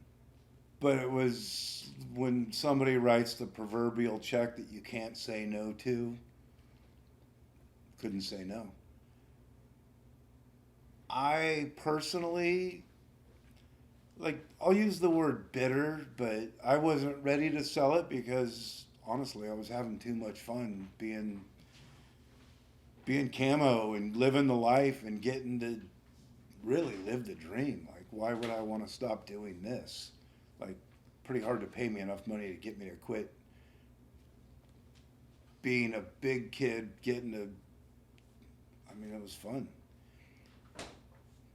but it was when somebody writes the proverbial check that you can't say no to. Couldn't say no. I personally, like, I'll use the word bitter, but I wasn't ready to sell it because honestly I was having too much fun being Camo and living the life and getting to really live the dream. Like, why would I want to stop doing this? Like, pretty hard to pay me enough money to get me to quit being a big kid, it was fun.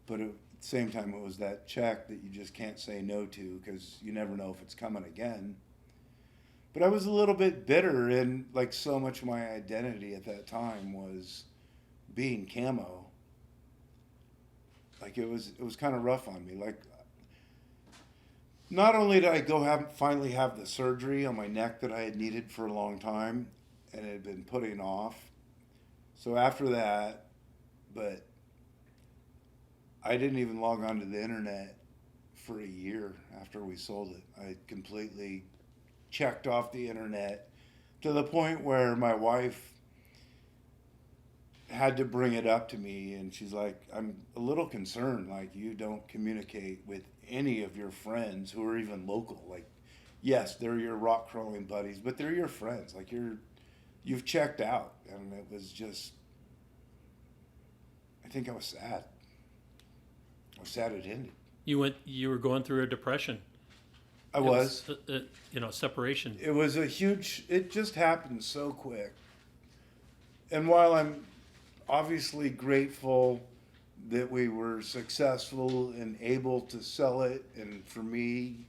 But at the same time, it was that check that you just can't say no to because you never know if it's coming again. But I was a little bit bitter, and like so much of my identity at that time was being Camo. Like, it was kind of rough on me. Like, not only did I finally have the surgery on my neck that I had needed for a long time and had been putting off. So after that, but I didn't even log onto the internet for a year after we sold it. I completely checked off the internet to the point where my wife had to bring it up to me, and she's like, I'm a little concerned, like, you don't communicate with any of your friends who are even local. Like, yes, they're your rock crawling buddies, but they're your friends. Like, you've checked out. And it was just, I think I was sad. I was sad it ended.
You were going through a depression.
I was.
Separation.
It was it just happened so quick. And while I'm obviously grateful that we were successful and able to sell it, and for me,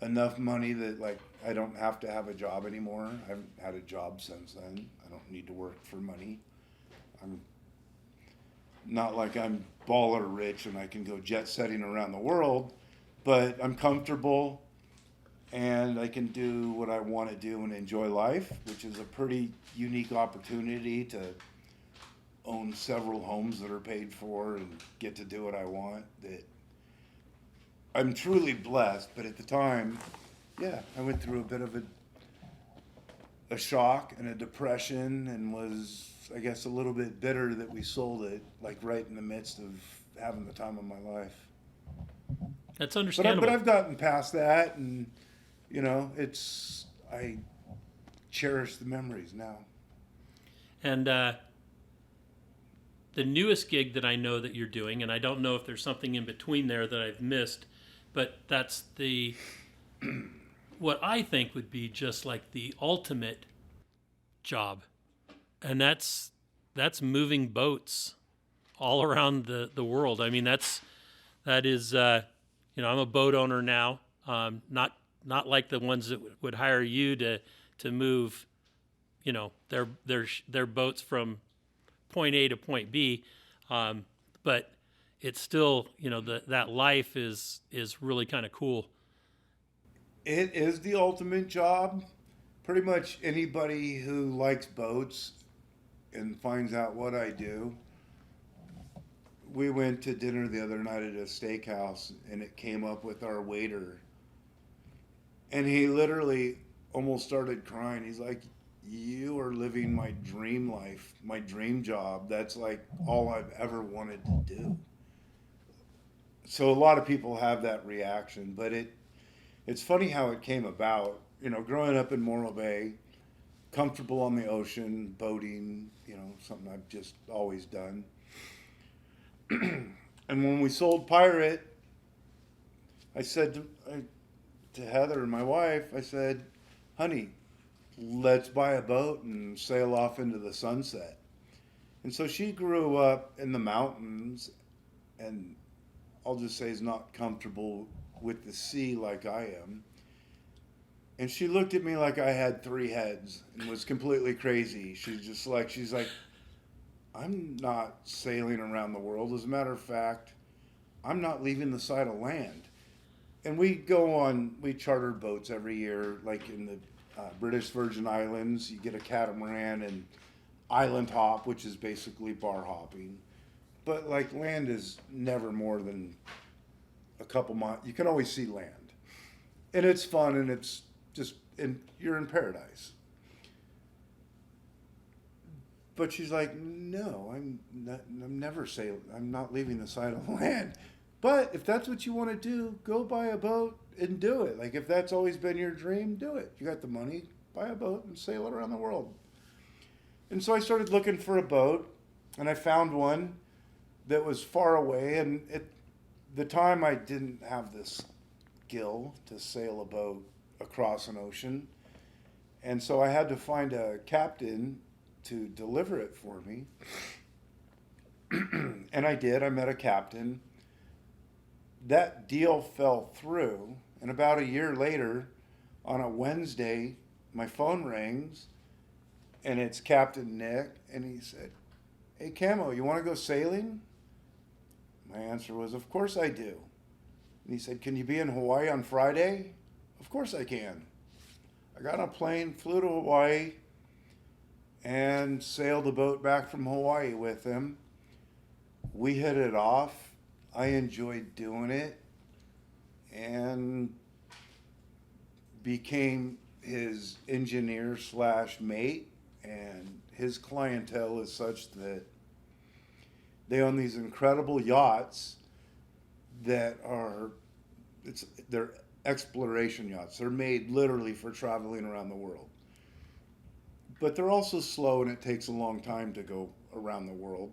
enough money that like I don't have to have a job anymore. I haven't had a job since then. I don't need to work for money. I'm not like I'm baller rich and I can go jet setting around the world, but I'm comfortable and I can do what I want to do and enjoy life, which is a pretty unique opportunity to own several homes that are paid for and get to do what I want. That I'm truly blessed, but at the time, yeah, I went through a bit of a shock and a depression and was, I guess, a little bit bitter that we sold it, like right in the midst of having the time of my life.
That's understandable.
But I've gotten past that, and I cherish the memories now.
And the newest gig that I know that you're doing, and I don't know if there's something in between there that I've missed, but that's what I think would be just like the ultimate job. And that's moving boats all around the world. I mean, that is I'm a boat owner now. Not like the ones that would hire you to move, their boats from point A to point B. But it's still, that life is really kind of cool.
It is the ultimate job. Pretty much anybody who likes boats and finds out what I do. We went to dinner the other night at a steakhouse, and it came up with our waiter. And he literally almost started crying. He's like, "You are living my dream life, my dream job. That's like all I've ever wanted to do." So a lot of people have that reaction, but it's funny how it came about. Growing up in Morro Bay, comfortable on the ocean, boating, something I've just always done. And when we sold Pirate, I said to Heather and my wife, I said, "Honey, let's buy a boat and sail off into the sunset." And so she grew up in the mountains, and I'll just say is not comfortable with the sea like I am. And she looked at me like I had 3 heads and was completely crazy. She's like, "I'm not sailing around the world. As a matter of fact, I'm not leaving the side of land." And we charter boats every year, like in the British Virgin Islands. You get a catamaran and island hop, which is basically bar hopping. But like land is never more than a couple miles. You can always see land. And it's fun, and it's just, and you're in paradise. But she's like, "No, I'm never sailing. I'm not leaving the side of the land. But if that's what you want to do, go buy a boat and do it. Like if that's always been your dream, do it. You got the money, buy a boat and sail it around the world." And so I started looking for a boat, and I found one that was far away. And at the time, I didn't have this skill to sail a boat across an ocean. And so I had to find a captain to deliver it for me. And I did. I met a captain. That deal fell through. And about a year later, on a Wednesday, my phone rings, and it's Captain Nick. And he said, "Hey, Camo, you want to go sailing?" My answer was, "Of course I do." And he said, "Can you be in Hawaii on Friday?" "Of course I can." I got on a plane, flew to Hawaii, and sailed a boat back from Hawaii with him. We hit it off. I enjoyed doing it and became his engineer / mate. And his clientele is such that they own these incredible yachts that they're exploration yachts. They're made literally for traveling around the world. But they're also slow, and it takes a long time to go around the world.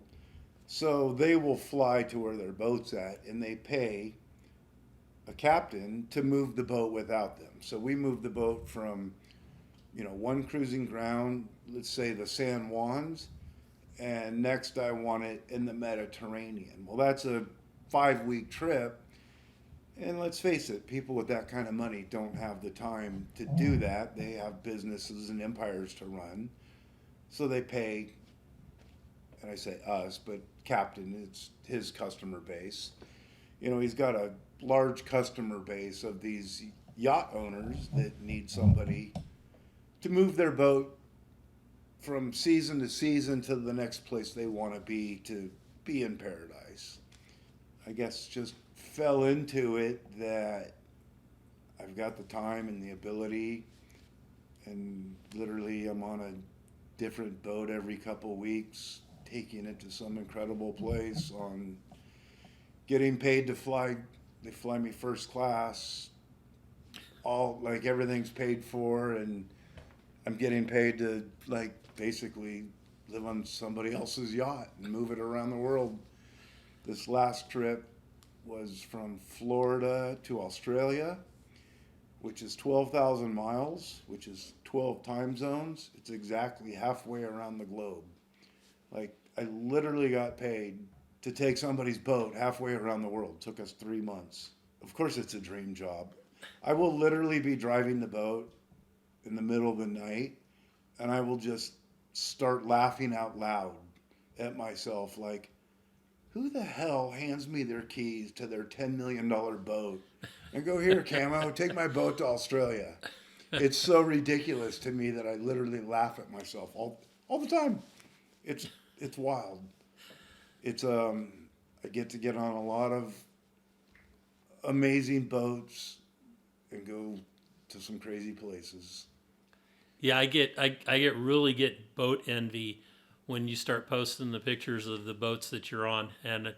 So they will fly to where their boat's at, and they pay a captain to move the boat without them. So we move the boat from, one cruising ground, let's say the San Juans, and next I want it in the Mediterranean. Well, that's a 5-week trip. And let's face it, people with that kind of money don't have the time to do that. They have businesses and empires to run. So they pay, and I say us, but Captain, it's his customer base. He's got a large customer base of these yacht owners that need somebody to move their boat from season to season to the next place they want to be in paradise. I guess just fell into it that I've got the time and the ability, and literally I'm on a different boat every couple weeks, taking it to some incredible place, on getting paid to fly. They fly me first class, all like everything's paid for, and I'm getting paid to basically live on somebody else's yacht and move it around the world. This last trip was from Florida to Australia, which is 12,000 miles, which is 12 time zones. It's exactly halfway around the globe. I literally got paid to take somebody's boat halfway around the world. It took us 3 months. Of course, it's a dream job. I will literally be driving the boat in the middle of the night, and I will just start laughing out loud at myself, who the hell hands me their keys to their $10 million boat and go, here, Camo, take my boat to Australia? It's so ridiculous to me that I literally laugh at myself all the time. It's wild. It's I get on a lot of amazing boats and go to some crazy places.
Yeah, I really get boat envy when you start posting the pictures of the boats that you're on. And,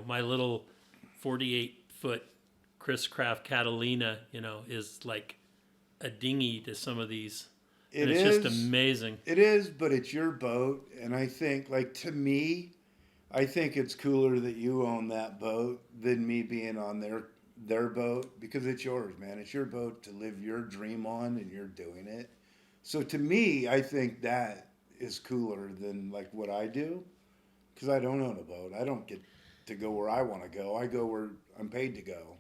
my little 48-foot Chris Craft Catalina, is like a dinghy to some of these. It's just amazing.
It is, but it's your boat. And I think, to me, I think it's cooler that you own that boat than me being on their boat, because it's yours, man. It's your boat to live your dream on, and you're doing it. So to me, I think that is cooler than what I do, because I don't own a boat. I don't get to go where I want to go. I go where I'm paid to go.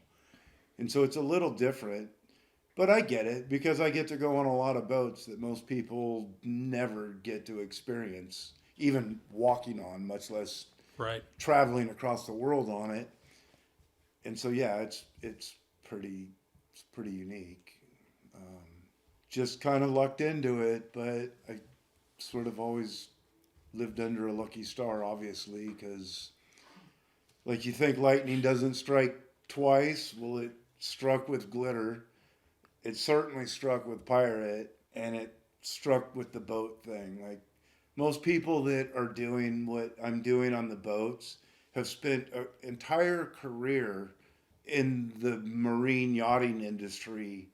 And so it's a little different, but I get it, because I get to go on a lot of boats that most people never get to experience, even walking on, much less traveling across the world on it. And so, yeah, it's pretty unique. Just kind of lucked into it, but I sort of always lived under a lucky star, obviously, because you think lightning doesn't strike twice. Well, it struck with glitter. It certainly struck with pirate, and it struck with the boat thing. Most people that are doing what I'm doing on the boats have spent an entire career in the marine yachting industry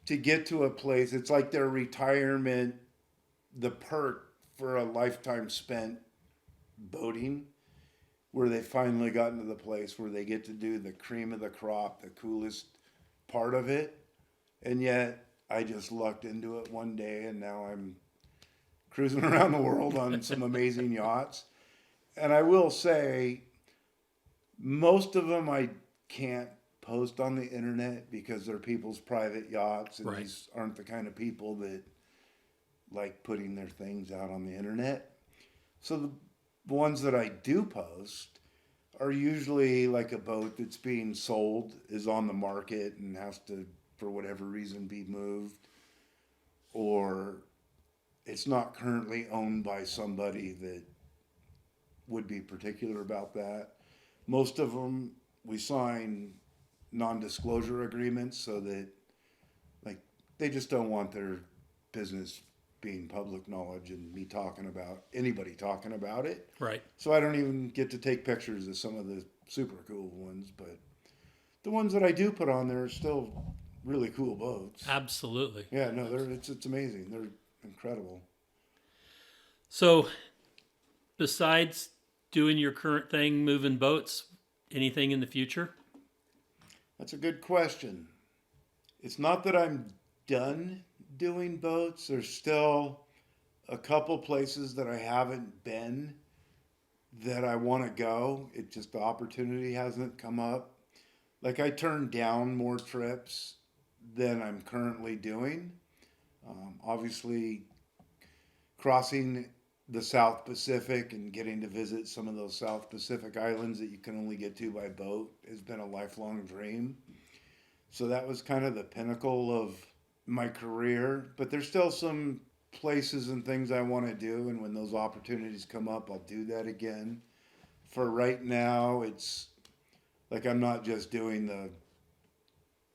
to get to a place. It's like their retirement, the perk for a lifetime spent boating, where they finally gotten to the place where they get to do the cream of the crop, the coolest part of it. And yet I just lucked into it one day, and now I'm cruising around the world on some amazing yachts. And I will say, most of them I can't post on the internet because they're people's private yachts, and these aren't the kind of people that like putting their things out on the internet. So the ones that I do post are usually a boat that's being sold, is on the market, and has to, for whatever reason, be moved, or it's not currently owned by somebody that would be particular about that. Most of them, we sign non-disclosure agreements so that they just don't want their business being public knowledge and anybody talking about it.
Right.
So I don't even get to take pictures of some of the super cool ones, but the ones that I do put on there are still really cool boats.
Absolutely.
Yeah, no, it's amazing. They're incredible.
So besides doing your current thing, moving boats? Anything in the future?
That's a good question. It's not that I'm done doing boats. There's still a couple places that I haven't been that I want to go. It just, the opportunity hasn't come up. Like, I turn down more trips than I'm currently doing. Obviously, crossing the South Pacific and getting to visit some of those South Pacific islands that you can only get to by boat has been a lifelong dream. So that was kind of the pinnacle of my career. But there's still some places and things I want to do, and when those opportunities come up, I'll do that again. For right now, it's like I'm not just doing the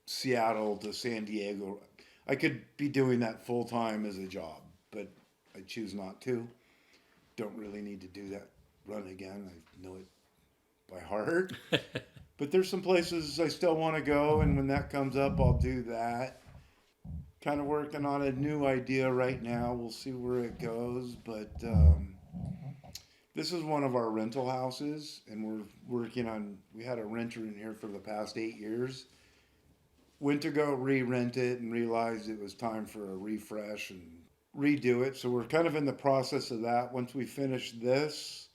Seattle to San Diego. I could be doing that full time as a job, but I choose not to. Don't really need to do that run again. I know it by heart. But there's some places I still want to go, and when that comes up, I'll do that. Kind of working on a new idea right now. We'll see where it goes, but this is one of our rental houses, and we're working on, we had a renter in here for the past 8 years. Went to go re-rent it and realized it was time for a refresh and redo it. So we're kind of in the process of that. Once we finish this,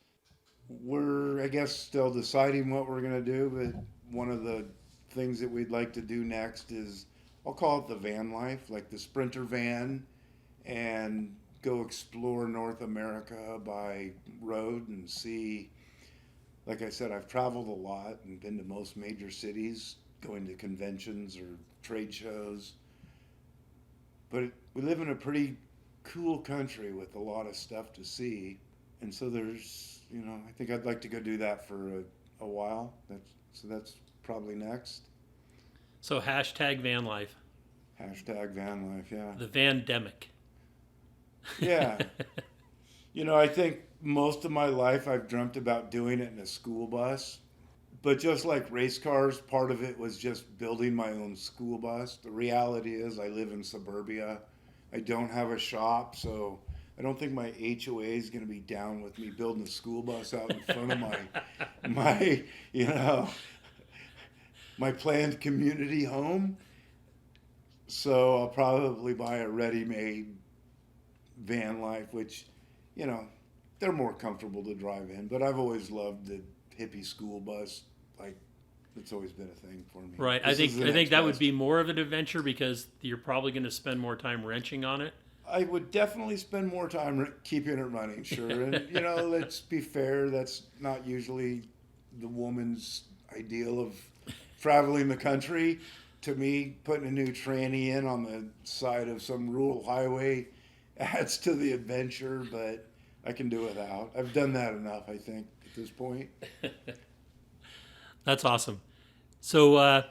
we're, I guess, still deciding what we're going to do, but one of the things that we'd like to do next is, I'll call it the van life, like the Sprinter van, and go explore North America by road and see. Like I said, I've traveled a lot and been to most major cities, going to conventions or trade shows. But we live in a pretty cool country with a lot of stuff to see. And so there's, you know, I think I'd like to go do that for a while. That's probably next.
So hashtag van life.
Hashtag van life, yeah.
The vandemic.
Yeah. You know, I think most of my life I've dreamt about doing it in a school bus. But just like race cars, part of it was just building my own school bus. The reality is I live in suburbia. I don't have a shop, so I don't think my HOA is going to be down with me building a school bus out in front of my you know, my planned community home. So I'll probably buy a ready-made van life, which, you know, they're more comfortable to drive in. But I've always loved the hippie school bus. Like, it's always been a thing for me.
Right. I think that would be more of an adventure because you're probably going to spend more time wrenching on it.
I would definitely spend more time keeping it running, sure. And, you know, let's be fair, that's not usually the woman's ideal of traveling the country. To me, putting a new tranny in on the side of some rural highway adds to the adventure, but I can do without. I've done that enough, I think, at this point.
That's awesome. So I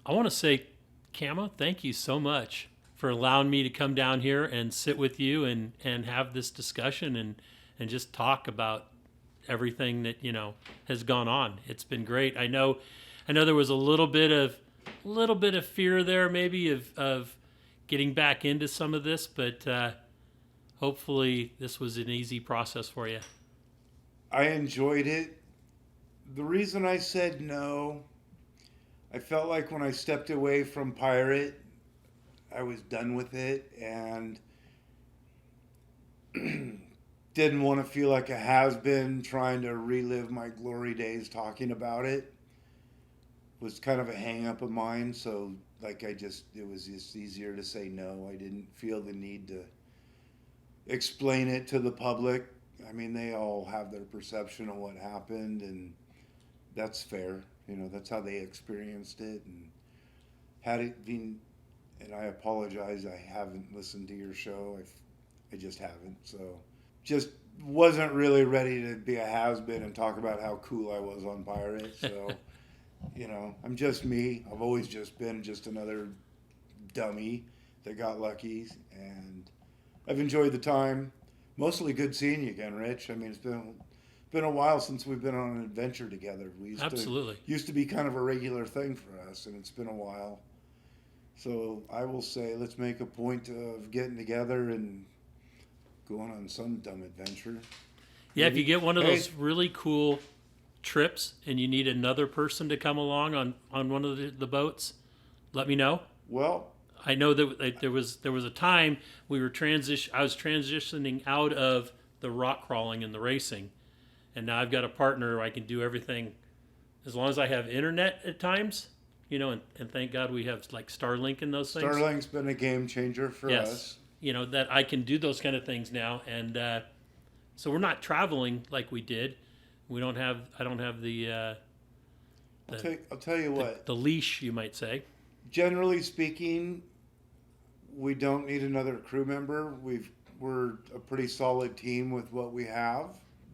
want to say, Camo, thank you so much for allowing me to come down here and sit with you and have this discussion and just talk about everything that, you know, has gone on. It's been great. I know there was a little bit of fear there maybe of getting back into some of this, but hopefully this was an easy process for you.
I enjoyed it. The reason I said no, I felt like when I stepped away from Pirate, I was done with it and didn't want to feel like a has-been trying to relive my glory days talking about it. Was kind of a hang-up of mine, so like it was just easier to say no. I didn't feel the need to explain it to the public. I mean, they all have their perception of what happened, and that's fair. You know, that's how they experienced it. And had it been, and I apologize, I haven't listened to your show. I just haven't. So just wasn't really ready to be a has-been and talk about how cool I was on Pirate. So, you know, I'm just me. I've always just been just another dummy that got lucky. And I've enjoyed the time. Mostly good seeing you again, Rich. I mean, it's been a while since we've been on an adventure together.
Absolutely.
Used to be kind of a regular thing for us, and it's been a while. So I will say, let's make a point of getting together and going on some dumb adventure.
Yeah, if you get one of
Hey.
those really cool trips and you need another person to come along on one of the boats, let me know.
Well,
I know that there was a time I was transitioning out of the rock crawling and the racing, and now I've got a partner who I can do everything as long as I have internet at times, and thank God we have like Starlink and those things.
Starlink's been a game changer for
Yes,
us.
that I can do those kind of things now, and so we're not traveling like we did. I don't have the
I'll tell you what.
the leash, you might say.
Generally speaking, we don't need another crew member. We're a pretty solid team with what we have.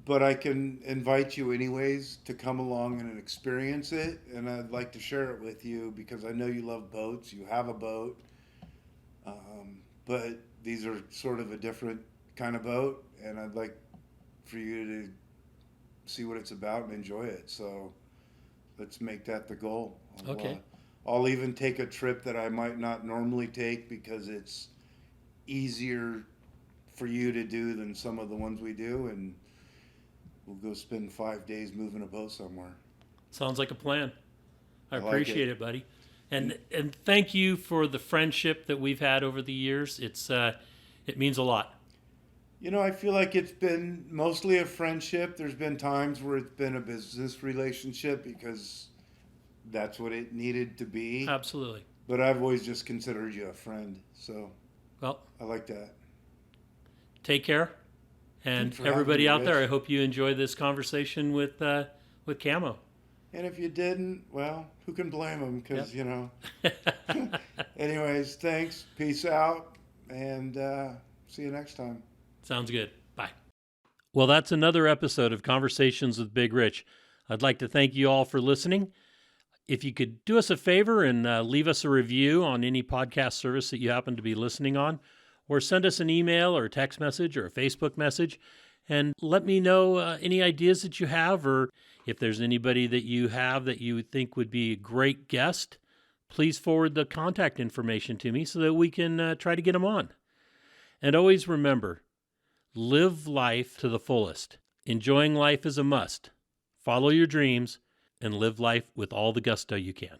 But I can invite you anyways to come along and experience it. And I'd like to share it with you because I know you love boats. You have a boat. But these are sort of a different kind of boat. And I'd like for you to see what it's about and enjoy it. So let's make that the goal.
Okay.
I'll even take a trip that I might not normally take because it's easier for you to do than some of the ones we do, and we'll go spend 5 days moving a boat somewhere.
Sounds like a plan. I
like
appreciate it, buddy. And thank you for the friendship that we've had over the years. It means a lot.
I feel like it's been mostly a friendship. There's been times where it's been a business relationship because that's what it needed to be.
Absolutely.
But I've always just considered you a friend. So
Well,
I like that.
take care. And
Thanks for having
everybody
me,
out there, I
Rich.
hope you enjoy this conversation with Camo.
And if you didn't, well, who can blame them? Because, Anyways, thanks. Peace out. And see you next time.
Sounds good. Bye. Well, that's another episode of Conversations with Big Rich. I'd like to thank you all for listening. If you could do us a favor and leave us a review on any podcast service that you happen to be listening on, or send us an email or a text message or a Facebook message, and let me know any ideas that you have, or if there's anybody that you have that you think would be a great guest, please forward the contact information to me so that we can try to get them on. And always remember, live life to the fullest. Enjoying life is a must. Follow your dreams and live life with all the gusto you can.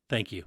Thank you.